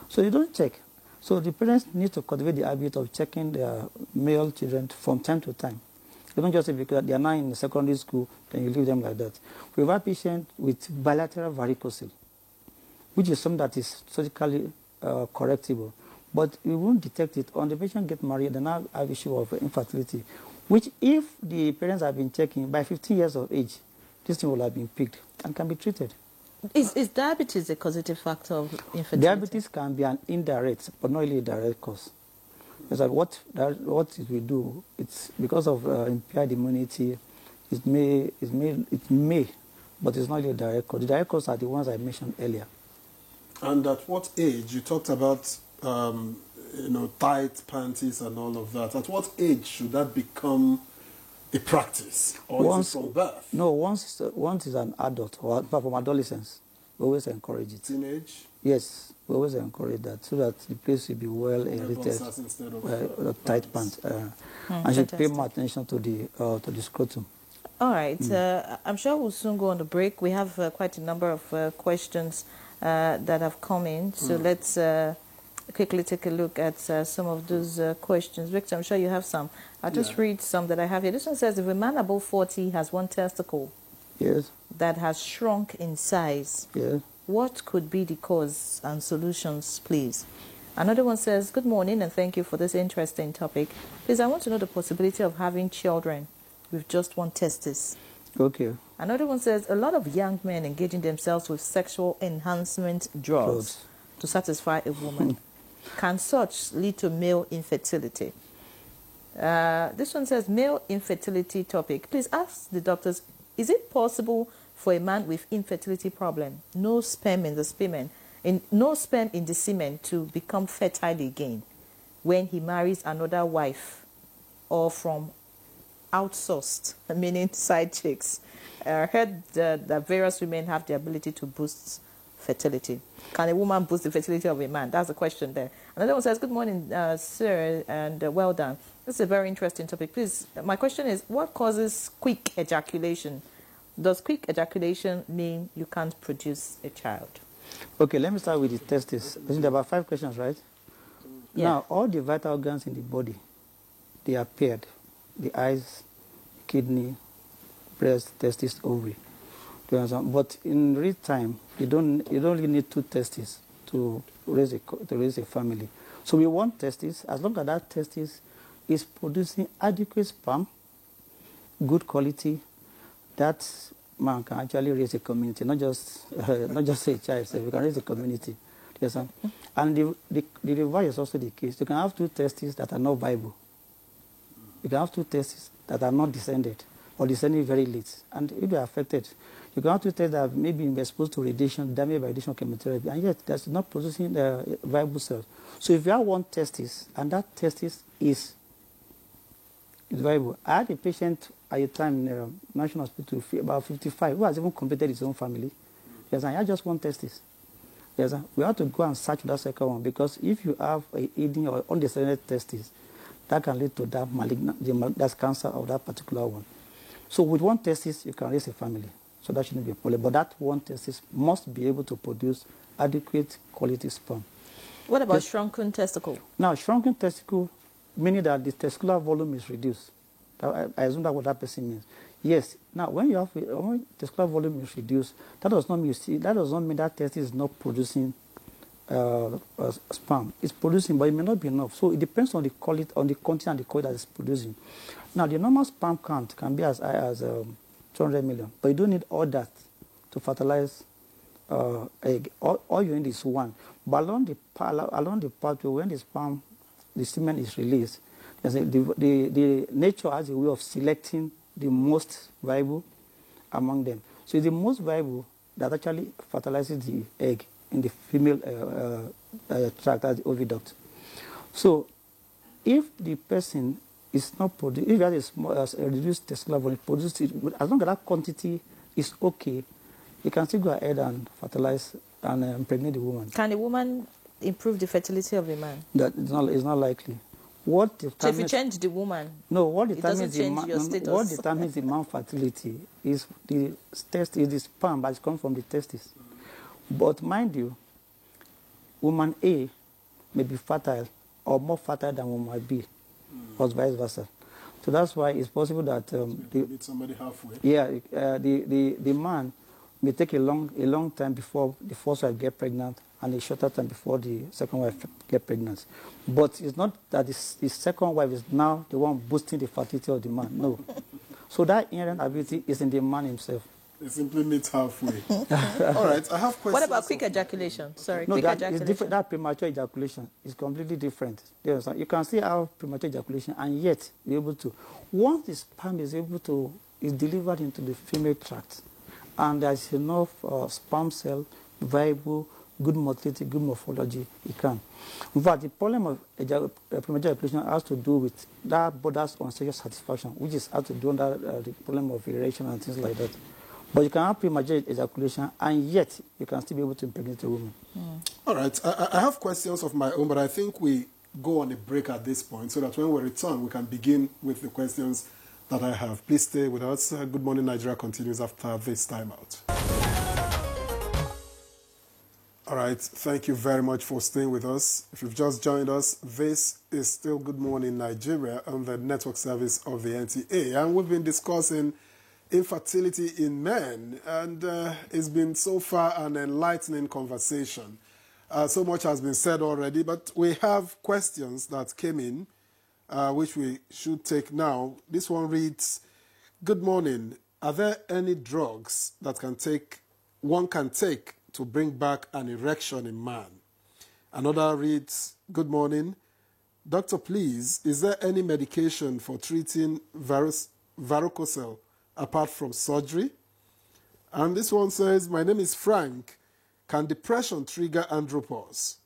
So they don't check. So the parents need to cultivate the habit of checking their male children from time to time. You don't just say because they are now in secondary school, then you leave them like that. We have a patient with bilateral varicocele, which is something that is surgically correctable. But we won't detect it until the patient gets married and now have issue of infertility, which if the parents have been checking, by 15 years of age, this thing will have been picked and can be treated. Is diabetes a causative factor of infertility? Diabetes can be an indirect, but not really a direct cause. Because what it will do, it's because of impaired immunity, it may, but it's not really a direct cause. The direct cause are the ones I mentioned earlier. And at what age? You talked about tight panties and all of that. At what age should that become a practice, or is it from birth? No, once is an adult, or from adolescence, we always encourage it. Teenage? Yes, we always encourage that, so that the place will be well aerated, tight pants, and should pay more attention to the scrotum. All right, I'm sure we'll soon go on the break. We have quite a number of questions that have come in, so let's quickly take a look at some of those questions. Victor, I'm sure you have some. I'll just read some that I have here. This one says, if a man above 40 has one testicle that has shrunk in size, what could be the cause and solutions, please? Another one says, good morning and thank you for this interesting topic. Please, I want to know the possibility of having children with just one testis. Okay. Another one says, a lot of young men engaging themselves with sexual enhancement drugs to satisfy a woman. Can such lead to male infertility? This one says, male infertility topic. Please ask the doctors, is it possible for a man with infertility problem, no sperm in the semen, to become fertile again when he marries another wife or from outsourced, meaning side chicks? I heard that various women have the ability to boost fertility. Can a woman boost the fertility of a man? That's the question there. Another one says, good morning, sir, and well done. This is a very interesting topic. Please, my question is, what causes quick ejaculation? Does quick ejaculation mean you can't produce a child? Okay, let me start with the testis. There are about 5 questions, right? Yeah. Now, all the vital organs in the body, they are paired. The eyes, kidney, breast, testis, ovary. But in real time, you don't really need 2 testes to raise a family. So we want testes, as long as that testis is producing adequate sperm, good quality, that man can actually raise a community, not just a child. So we can raise a community. Yes, and the reverse is also the case. You can have 2 testes that are not viable. You can have 2 testes that are not descended, or descending very late, and if they are affected, you can have 2 testes that have maybe been exposed to radiation, damaged by radiation chemotherapy, and yet that's not producing viable cells. So if you have 1 testis, and that testis is viable. I had a patient at a time in a national hospital, about 55, who has even completed his own family. Yes, I just one testis. Yes, we have to go and search that second one, because if you have a hidden or undescended testis, that can lead to that malignant, that's cancer of that particular one. So with one testis, you can raise a family. So that shouldn't be a problem. But that one testis must be able to produce adequate quality sperm. What about shrunken testicle? Now, shrunken testicle, meaning that the testicular volume is reduced. I assume that's what that person means. Yes. Now, when testicular volume is reduced, that does not mean that testis is not producing sperm. It's producing, but it may not be enough. So it depends on the quality, on the content and the quality that it's producing. Now, the normal sperm count can be as high as 200 million, but you don't need all that to fertilize egg. All you need is one. But along the pathway, when the semen is released, the nature has a way of selecting the most viable among them. So it's the most viable that actually fertilizes the egg in the female tract, as the oviduct. So if the person is not producing, if he has a reduced testicular volume, produce it, as long as that quantity is okay, you can still go ahead and fertilize and impregnate the woman. Can a woman improve the fertility of a man? That is not likely. So if you change the woman, no, what determines the man's fertility is the sperm that comes from the testis. But mind you, woman A may be fertile or more fertile than woman B, or vice versa. So that's why it's possible that meet somebody halfway. Yeah, the man may take a long time before the first wife get pregnant, and a shorter time before the second wife get pregnant. But it's not that the second wife is now the one boosting the fertility of the man. No. So that inherent ability is in the man himself. It simply meets halfway. All right, I have questions. What about quick ejaculation? Sorry, no, quick ejaculation. Is different. That premature ejaculation is completely different. You can still have premature ejaculation and yet be able to. Once the sperm is delivered into the female tract, and there's enough sperm cell, viable, good motility, good morphology, it can. In fact, the problem of premature ejaculation has to do with that borders on sexual satisfaction, which has to do with the problem of erection and things like that. But you can have premature ejaculation, and yet you can still be able to impregnate a woman. All right. I have questions of my own, but I think we go on a break at this point so that when we return, we can begin with the questions that I have. Please stay with us. Good Morning Nigeria continues after this time out. All right. Thank you very much for staying with us. If you've just joined us, this is still Good Morning Nigeria on the network service of the NTA. And we've been discussing infertility in men, and it's been so far an enlightening conversation. So much has been said already, but we have questions that came in, which we should take now. This one reads, good morning. Are there any drugs that one can take to bring back an erection in man? Another reads, good morning. Doctor, please, is there any medication for treating varicocele apart from surgery? And this one says, my name is Frank. Can depression trigger andropause?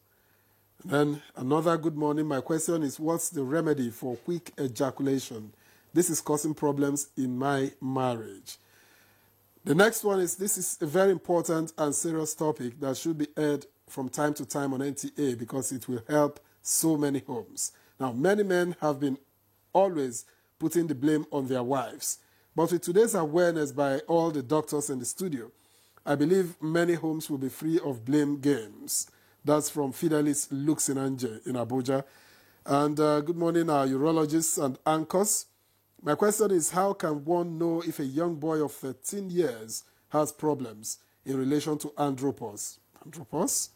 And then another good morning. My question is, what's the remedy for quick ejaculation? This is causing problems in my marriage. The next one is, this is a very important and serious topic that should be aired from time to time on NTA because it will help so many homes. Now, many men have been always putting the blame on their wives. But with today's awareness by all the doctors in the studio, I believe many homes will be free of blame games. That's from Fidelis Luxinanje in Abuja. And good morning, our urologists and anchors. My question is, how can one know if a young boy of 13 years has problems in relation to andropause? Andropause?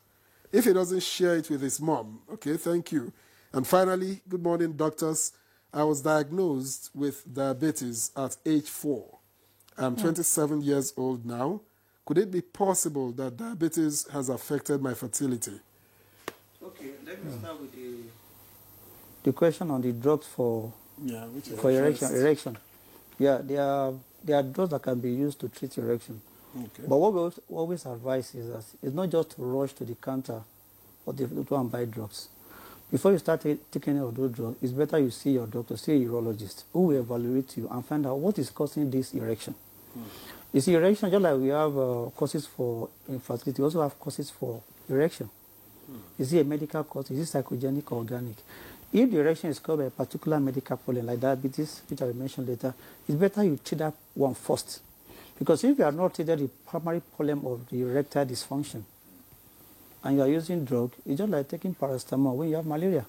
If he doesn't share it with his mom. Okay, thank you. And finally, good morning, doctors. I was diagnosed with diabetes at age 4. I'm 27 years old now. Could it be possible that diabetes has affected my fertility? Okay, let me start with the question on the drugs for erection. Yeah, there are drugs that can be used to treat erection. Okay. But what we always advise is that it's not just to rush to the counter or to go and buy drugs. Before you start taking any of those drugs, it's better you see your doctor, see a urologist, who will evaluate you and find out what is causing this erection. You see, erection, just like we have causes for infertility, we also have causes for erection. Is it a medical cause? Is it psychogenic or organic? If the erection is caused by a particular medical problem, like diabetes, which I will mention later, it's better you treat that one first. Because if you are not treated the primary problem of the erectile dysfunction, and you are using drug, it's just like taking paracetamol when you have malaria.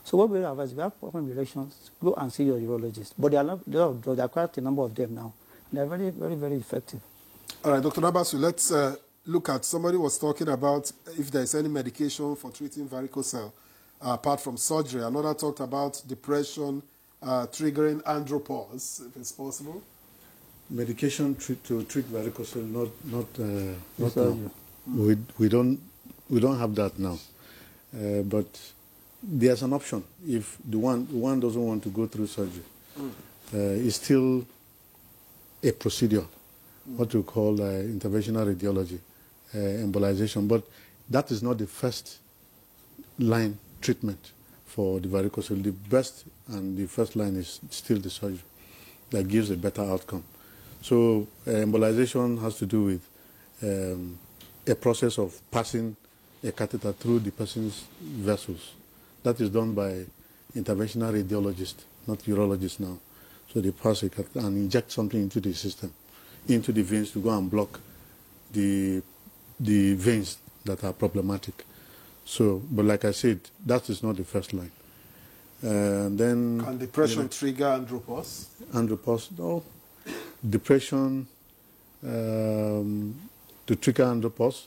So what we advise, if you have problem with erections, go and see your urologist. But there are a lot of drugs, there are quite a number of them now. They are very, very, very effective. All right, Dr. Nabasu, let's look at, somebody was talking about if there is any medication for treating varicocele apart from surgery. Another talked about depression triggering andropause, if it's possible. Medication to treat varicocele, not now. We don't have that now. But there's an option if the one doesn't want to go through surgery. It's still a procedure, what we call interventional radiology, embolization. But that is not the first line treatment for the varicocele. The best and the first line is still the surgery that gives a better outcome. So embolization has to do with a process of passing a catheter through the person's vessels. That is done by interventional radiologist, not urologist now. So they pass a catheter and inject something into the system, into the veins to go and block the veins that are problematic. So, but like I said, that is not the first line. Then can depression trigger andropause? Andropause, no. Depression to trigger andropause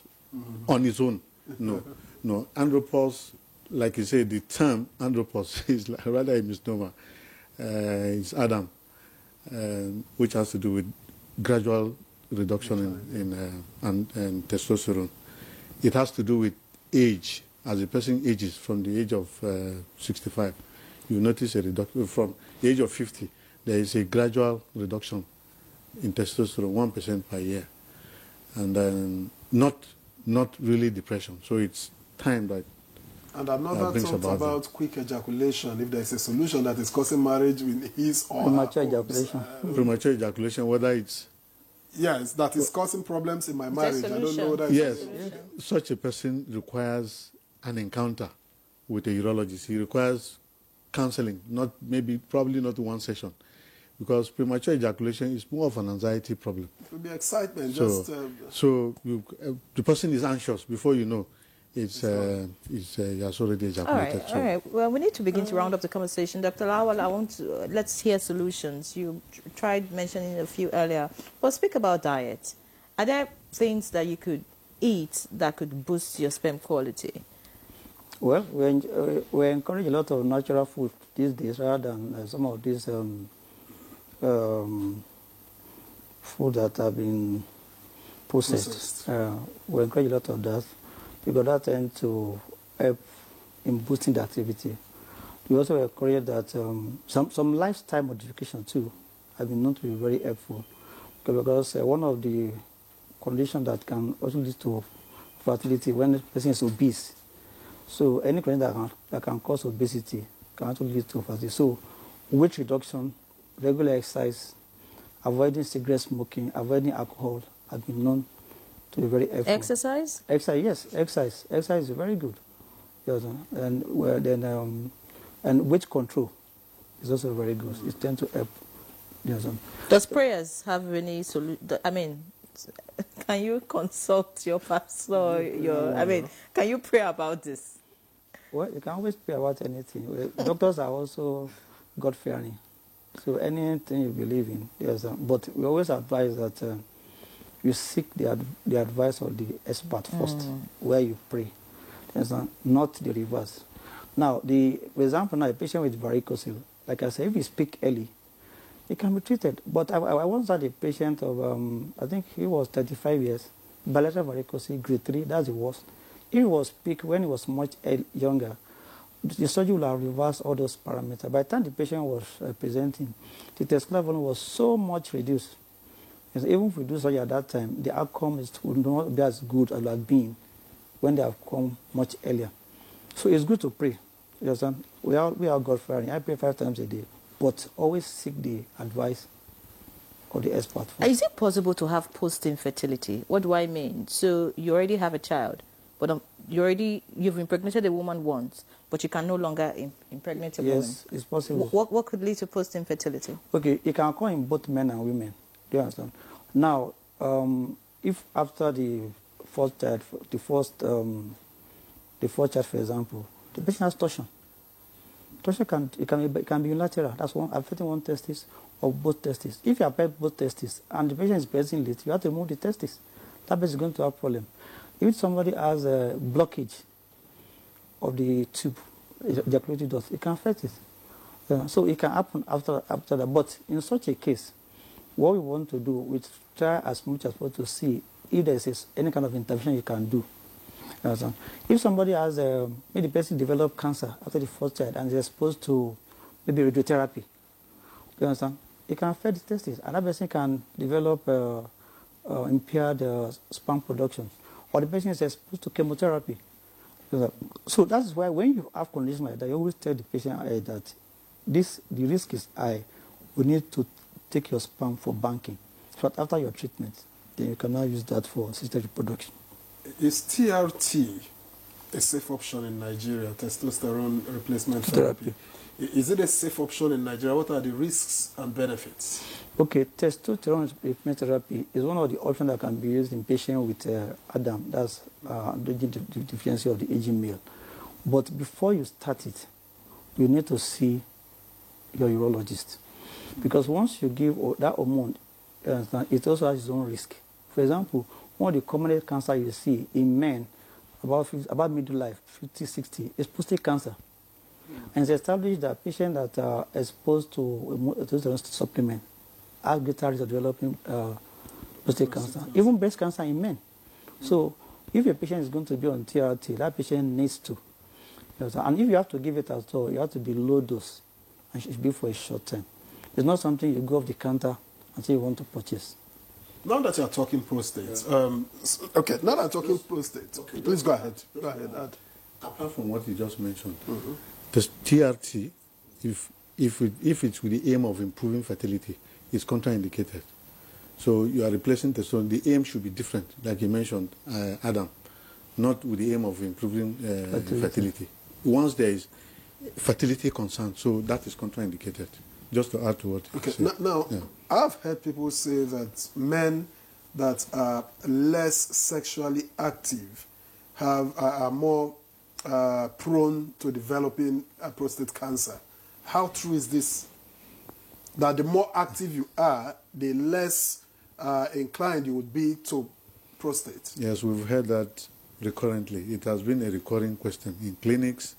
on its own, no. No, andropause, like you say, the term andropause is rather a misnomer. It's Adam, which has to do with gradual reduction in testosterone. It has to do with age. As a person ages from the age of 65, you notice a reduction. From the age of 50, there is a gradual reduction in testosterone, 1% per year. And then not really depression. So it's time that and another thought about quick ejaculation, if there's a solution that is causing marriage with his or premature ejaculation. Premature ejaculation, whether it's... Yes, that is causing problems in my marriage. I don't know whether yes, such a person requires an encounter with a urologist. He requires counseling, probably not one session. Because premature ejaculation is more of an anxiety problem. It will be excitement. The person is anxious before you know he has already ejaculated. All right. Well, we need to begin to round up the conversation. Dr. Lawal, let's hear solutions. You tried mentioning a few earlier. But speak about diet. Are there things that you could eat that could boost your sperm quality? Well, we encourage a lot of natural food these days rather than some of these food that have been processed. We encourage a lot of that because that tends to help in boosting the activity. We also encourage that some lifestyle modification too have been known to be very helpful because one of the conditions that can also lead to fertility when the person is obese. So any condition that can cause obesity can also lead to fertility. So weight reduction, regular exercise, avoiding cigarette smoking, avoiding alcohol have been known to be very helpful. Exercise? Exercise, yes, exercise. Exercise is very good. Yes, and weight control is also very good. It tends to help. Yes. Does prayers have any solution? I mean, can you consult your pastor? Can you pray about this? Well, you can always pray about anything. Doctors are also God-fearing. So anything you believe in, yes. But we always advise that you seek the advice of the expert first, where you pray. Yes, not the reverse. Now, for example, a patient with varicocele, like I said, if you speak early, it can be treated. But I once had a patient of, I think he was 35 years, bilateral varicocele, grade 3, that's the worst. If he was sick when he was much younger, the surgery will have reversed all those parameters. By the time the patient was presenting, the testicular volume was so much reduced. And even if we do surgery at that time, the outcome would not be as good as it had been when they have come much earlier. So it's good to pray. You understand? We are God-fearing. I pray 5 times a day. But always seek the advice of the expert. Is it possible to have post-infertility? What do I mean? So you already have a child, but you've impregnated a woman once, but you can no longer impregnate a woman. Yes, it's possible. What could lead to post-infertility? Okay, it can occur in both men and women. Do you understand? Now, if after the first child, for example, the patient has torsion. Torsion can be unilateral. That's one affecting one testis or both testes. If you affect both testes and the patient is breastfeeding late, you have to remove the testes. That patient is going to have a problem. If somebody has a blockage of the tube, ejaculative duct, it can affect it. So it can happen after that. But in such a case, what we want to do, we try as much as possible to see if there is any kind of intervention you can do. If somebody has, maybe the person developed cancer after the first child and is exposed to maybe radiotherapy, you understand? It can affect the testes, and that person can develop impaired sperm production, or the patient is exposed to chemotherapy. So that's why when you have conditions like that, you always tell the patient that the risk is high. We need to take your sperm for banking. So after your treatment, then you can now use that for assisted reproduction. Is TRT a safe option in Nigeria, testosterone replacement therapy? Is it a safe option in Nigeria? What are the risks and benefits? Okay, testosterone replacement therapy is one of the options that can be used in patients with ADAM, that's androgen deficiency of the aging male. But before you start it, you need to see your urologist. Because once you give that hormone, it also has its own risk. For example, one of the commonest cancer you see in men about middle life, 50, 60, is prostate cancer. And it's established that patients that are exposed to testosterone supplement have greater risk of developing prostate cancer, even breast cancer in men. So if a patient is going to be on TRT, that patient needs to. And if you have to give it at all, you have to be low dose, and it should be for a short time. It's not something you go off the counter until you want to purchase. Now that you're talking prostate, okay, now that I'm talking prostate, okay, please go ahead. Go ahead, Ad. Apart from what you just mentioned, the TRT, if it's with the aim of improving fertility, is contraindicated. So you are replacing testosterone. The aim should be different, like you mentioned, Adam, not with the aim of improving fertility. Once there is fertility concern, so that is contraindicated. Just to add to what you said. Now, I've heard people say that men that are less sexually active are more prone to developing prostate cancer. How true is this? That the more active you are, the less inclined you would be to prostate. Yes, we've heard that recurrently. It has been a recurring question in clinics,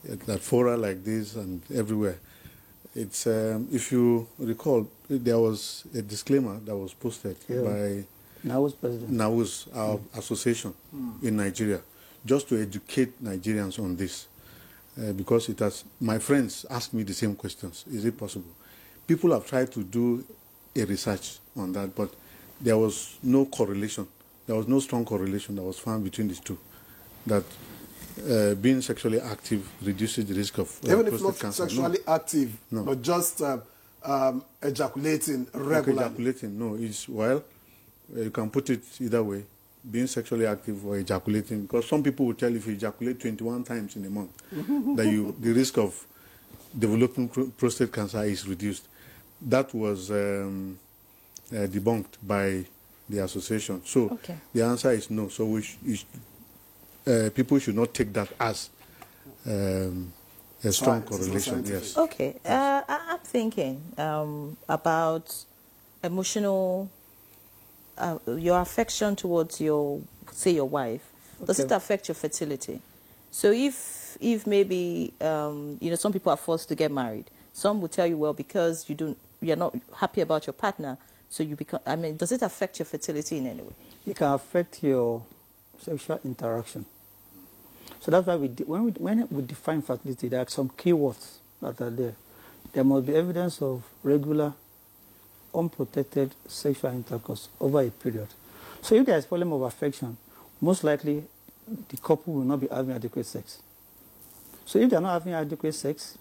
at fora like this, and everywhere. It's if you recall, there was a disclaimer that was posted by NAWU's, our association in Nigeria, just to educate Nigerians on this, because it has. My friends ask me the same questions. Is it possible? People have tried to do a research on that, but there was no correlation. There was no strong correlation that was found between these two. That being sexually active reduces the risk of even if not cancer. Sexually active, but just ejaculating regularly. Ejaculating, no. It's, well, you can put it either way, being sexually active or ejaculating. Because some people will tell you if you ejaculate 21 times in a month, that the risk of developing prostate cancer is reduced. That was debunked by the association. So the answer is no. So people should not take that as a strong correlation. Yes. Okay. I'm thinking about emotional, your affection towards your wife. Does it affect your fertility? So if maybe some people are forced to get married, some will tell you, well, because you're not happy about your partner, so you become. I mean, does it affect your fertility in any way? It can affect your sexual interaction. So that's why when we define fertility, there are some keywords that are there. There must be evidence of regular, unprotected sexual intercourse over a period. So if there is a problem of affection, most likely the couple will not be having adequate sex. So if they are not having adequate sex,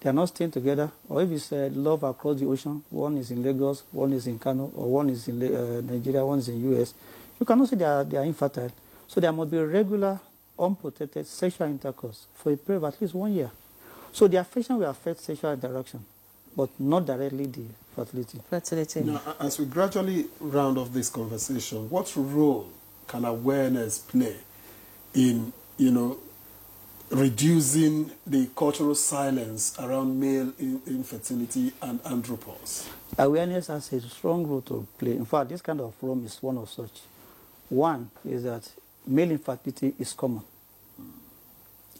They are not staying together. Or if it's love across the ocean, one is in Lagos, one is in Kano, or one is in Nigeria, one is in US, you cannot say they are infertile. So there must be regular, unprotected sexual intercourse for a period of at least 1 year. So the affection will affect sexual interaction, but not directly the fertility. Fertility. Now, as we gradually round off this conversation, what role can awareness play in, reducing the cultural silence around male infertility and andropause? Awareness has a strong role to play. In fact, this kind of forum is one of such. One is that male infertility is common.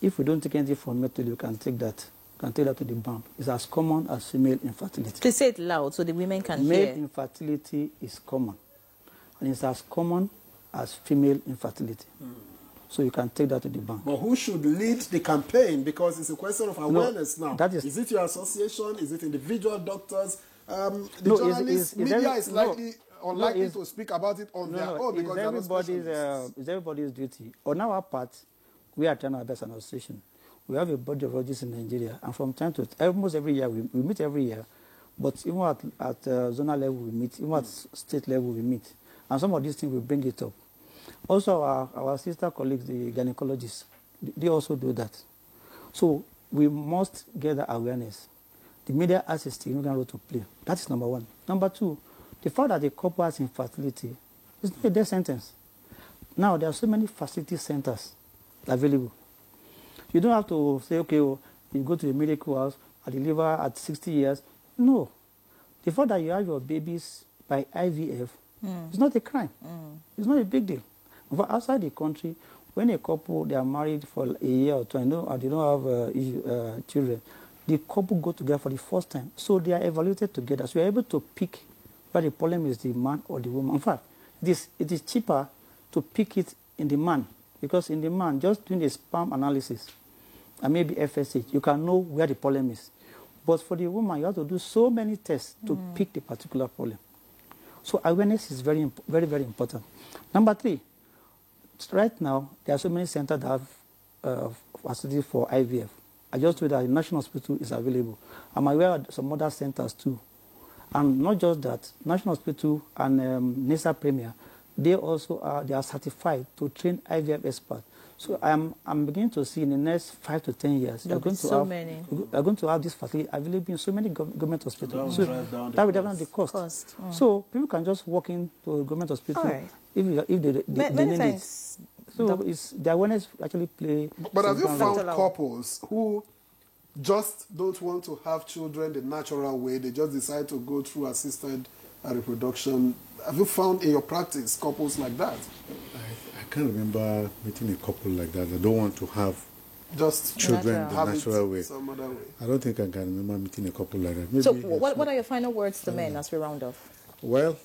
If we don't take anything from it, you can take that. To the bank. It's as common as female infertility. Please say it loud so the women can Male hear. infertility is common, and it's as common as female infertility. So you can take that to the bank. But who should lead the campaign? Because it's a question of awareness now. Is it your association? Is it individual doctors? The journalists, media is unlikely to speak about it on their own because they're not specialists. It's everybody's duty. On our part, we are trying our best as an association. We have a body of urologists in Nigeria, and from time to time, almost every year, we meet every year. But even at zonal level, we meet. Even at state level, we meet. And some of these things, we bring it up. Also, our sister colleagues, the gynecologists, they also do that. So we must gather awareness. The media has a significant role to play. That is number one. Number two, the fact that the couple has infertility is not a death sentence. Now, there are so many facility centers available. You don't have to say, okay, you go to a medical house, I deliver at 60 years. No. The fact that you have your babies by IVF is not a crime. It's not a big deal. But outside the country, when a couple, they are married for a year or two, and they don't have children, the couple go together for the first time. So they are evaluated together. So you are able to pick where the problem is, the man or the woman. In fact, it is cheaper to pick it in the man, because in the man, just doing a sperm analysis, and maybe FSH, you can know where the problem is. But for the woman, you have to do so many tests to pick the particular problem. So awareness is very, very, very important. Number three, right now, there are so many centers that have facilities for IVF. I just told you that the National Hospital is available. I'm aware of some other centers too. And not just that, National Hospital and NISA Premier, they are certified to train IVF experts. So I'm beginning to see in the next 5 to 10 years, they're going to have this facility available in so many government hospitals. So that will down the cost. So people can just walk into a government hospital if they need it. So the awareness actually play. But have you found couples who just don't want to have children the natural way? They just decide to go through assisted reproduction. Have you found in your practice couples like that? I can't remember meeting a couple like that. I don't want to have just children the natural way. Some other way. I don't think I can remember meeting a couple like that. Maybe so what are your final words to men as we round off? Well,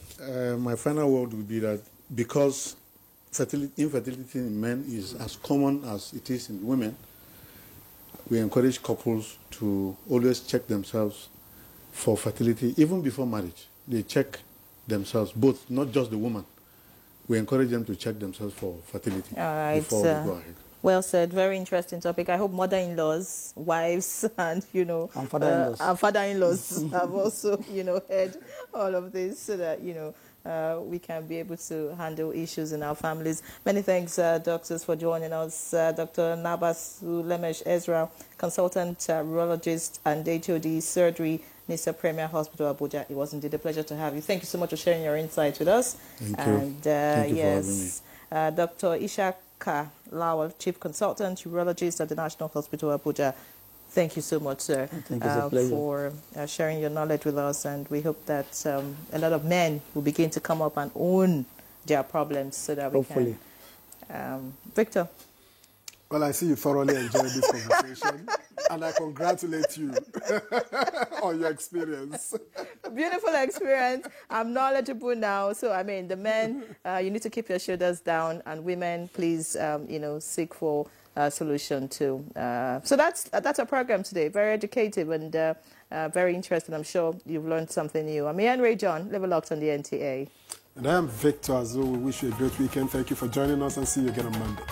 my final word would be that because infertility in men is as common as it is in women, we encourage couples to always check themselves for fertility, even before marriage. They check themselves, both, not just the woman. We encourage them to check themselves for fertility before we go ahead. Well said. Very interesting topic. I hope mother-in-laws, wives, and and father-in-laws have also heard all of this, so that we can be able to handle issues in our families. Many thanks, doctors, for joining us. Dr. Nabasu Lemesh Ezra, consultant urologist and HOD surgery, Mr. Premier Hospital, Abuja. It was indeed a pleasure to have you. Thank you so much for sharing your insights with us. Thank you. And Thank you for having me. Dr. Ishaka Lawal, Chief Consultant, Urologist at the National Hospital, Abuja. Thank you so much, sir, for sharing your knowledge with us. And we hope that a lot of men will begin to come up and own their problems so that we can. Victor. Well, I see you thoroughly enjoyed this conversation, and I congratulate you on your experience. Beautiful experience. I'm knowledgeable now. So, I mean, the men, you need to keep your shoulders down, and women, please, seek for a solution too. So that's our program today. Very educative and very interesting. I'm sure you've learned something new. I'm Ian Ray John, Level Locked on the NTA. And I am Victor Azu. We wish you a great weekend. Thank you for joining us, and see you again on Monday.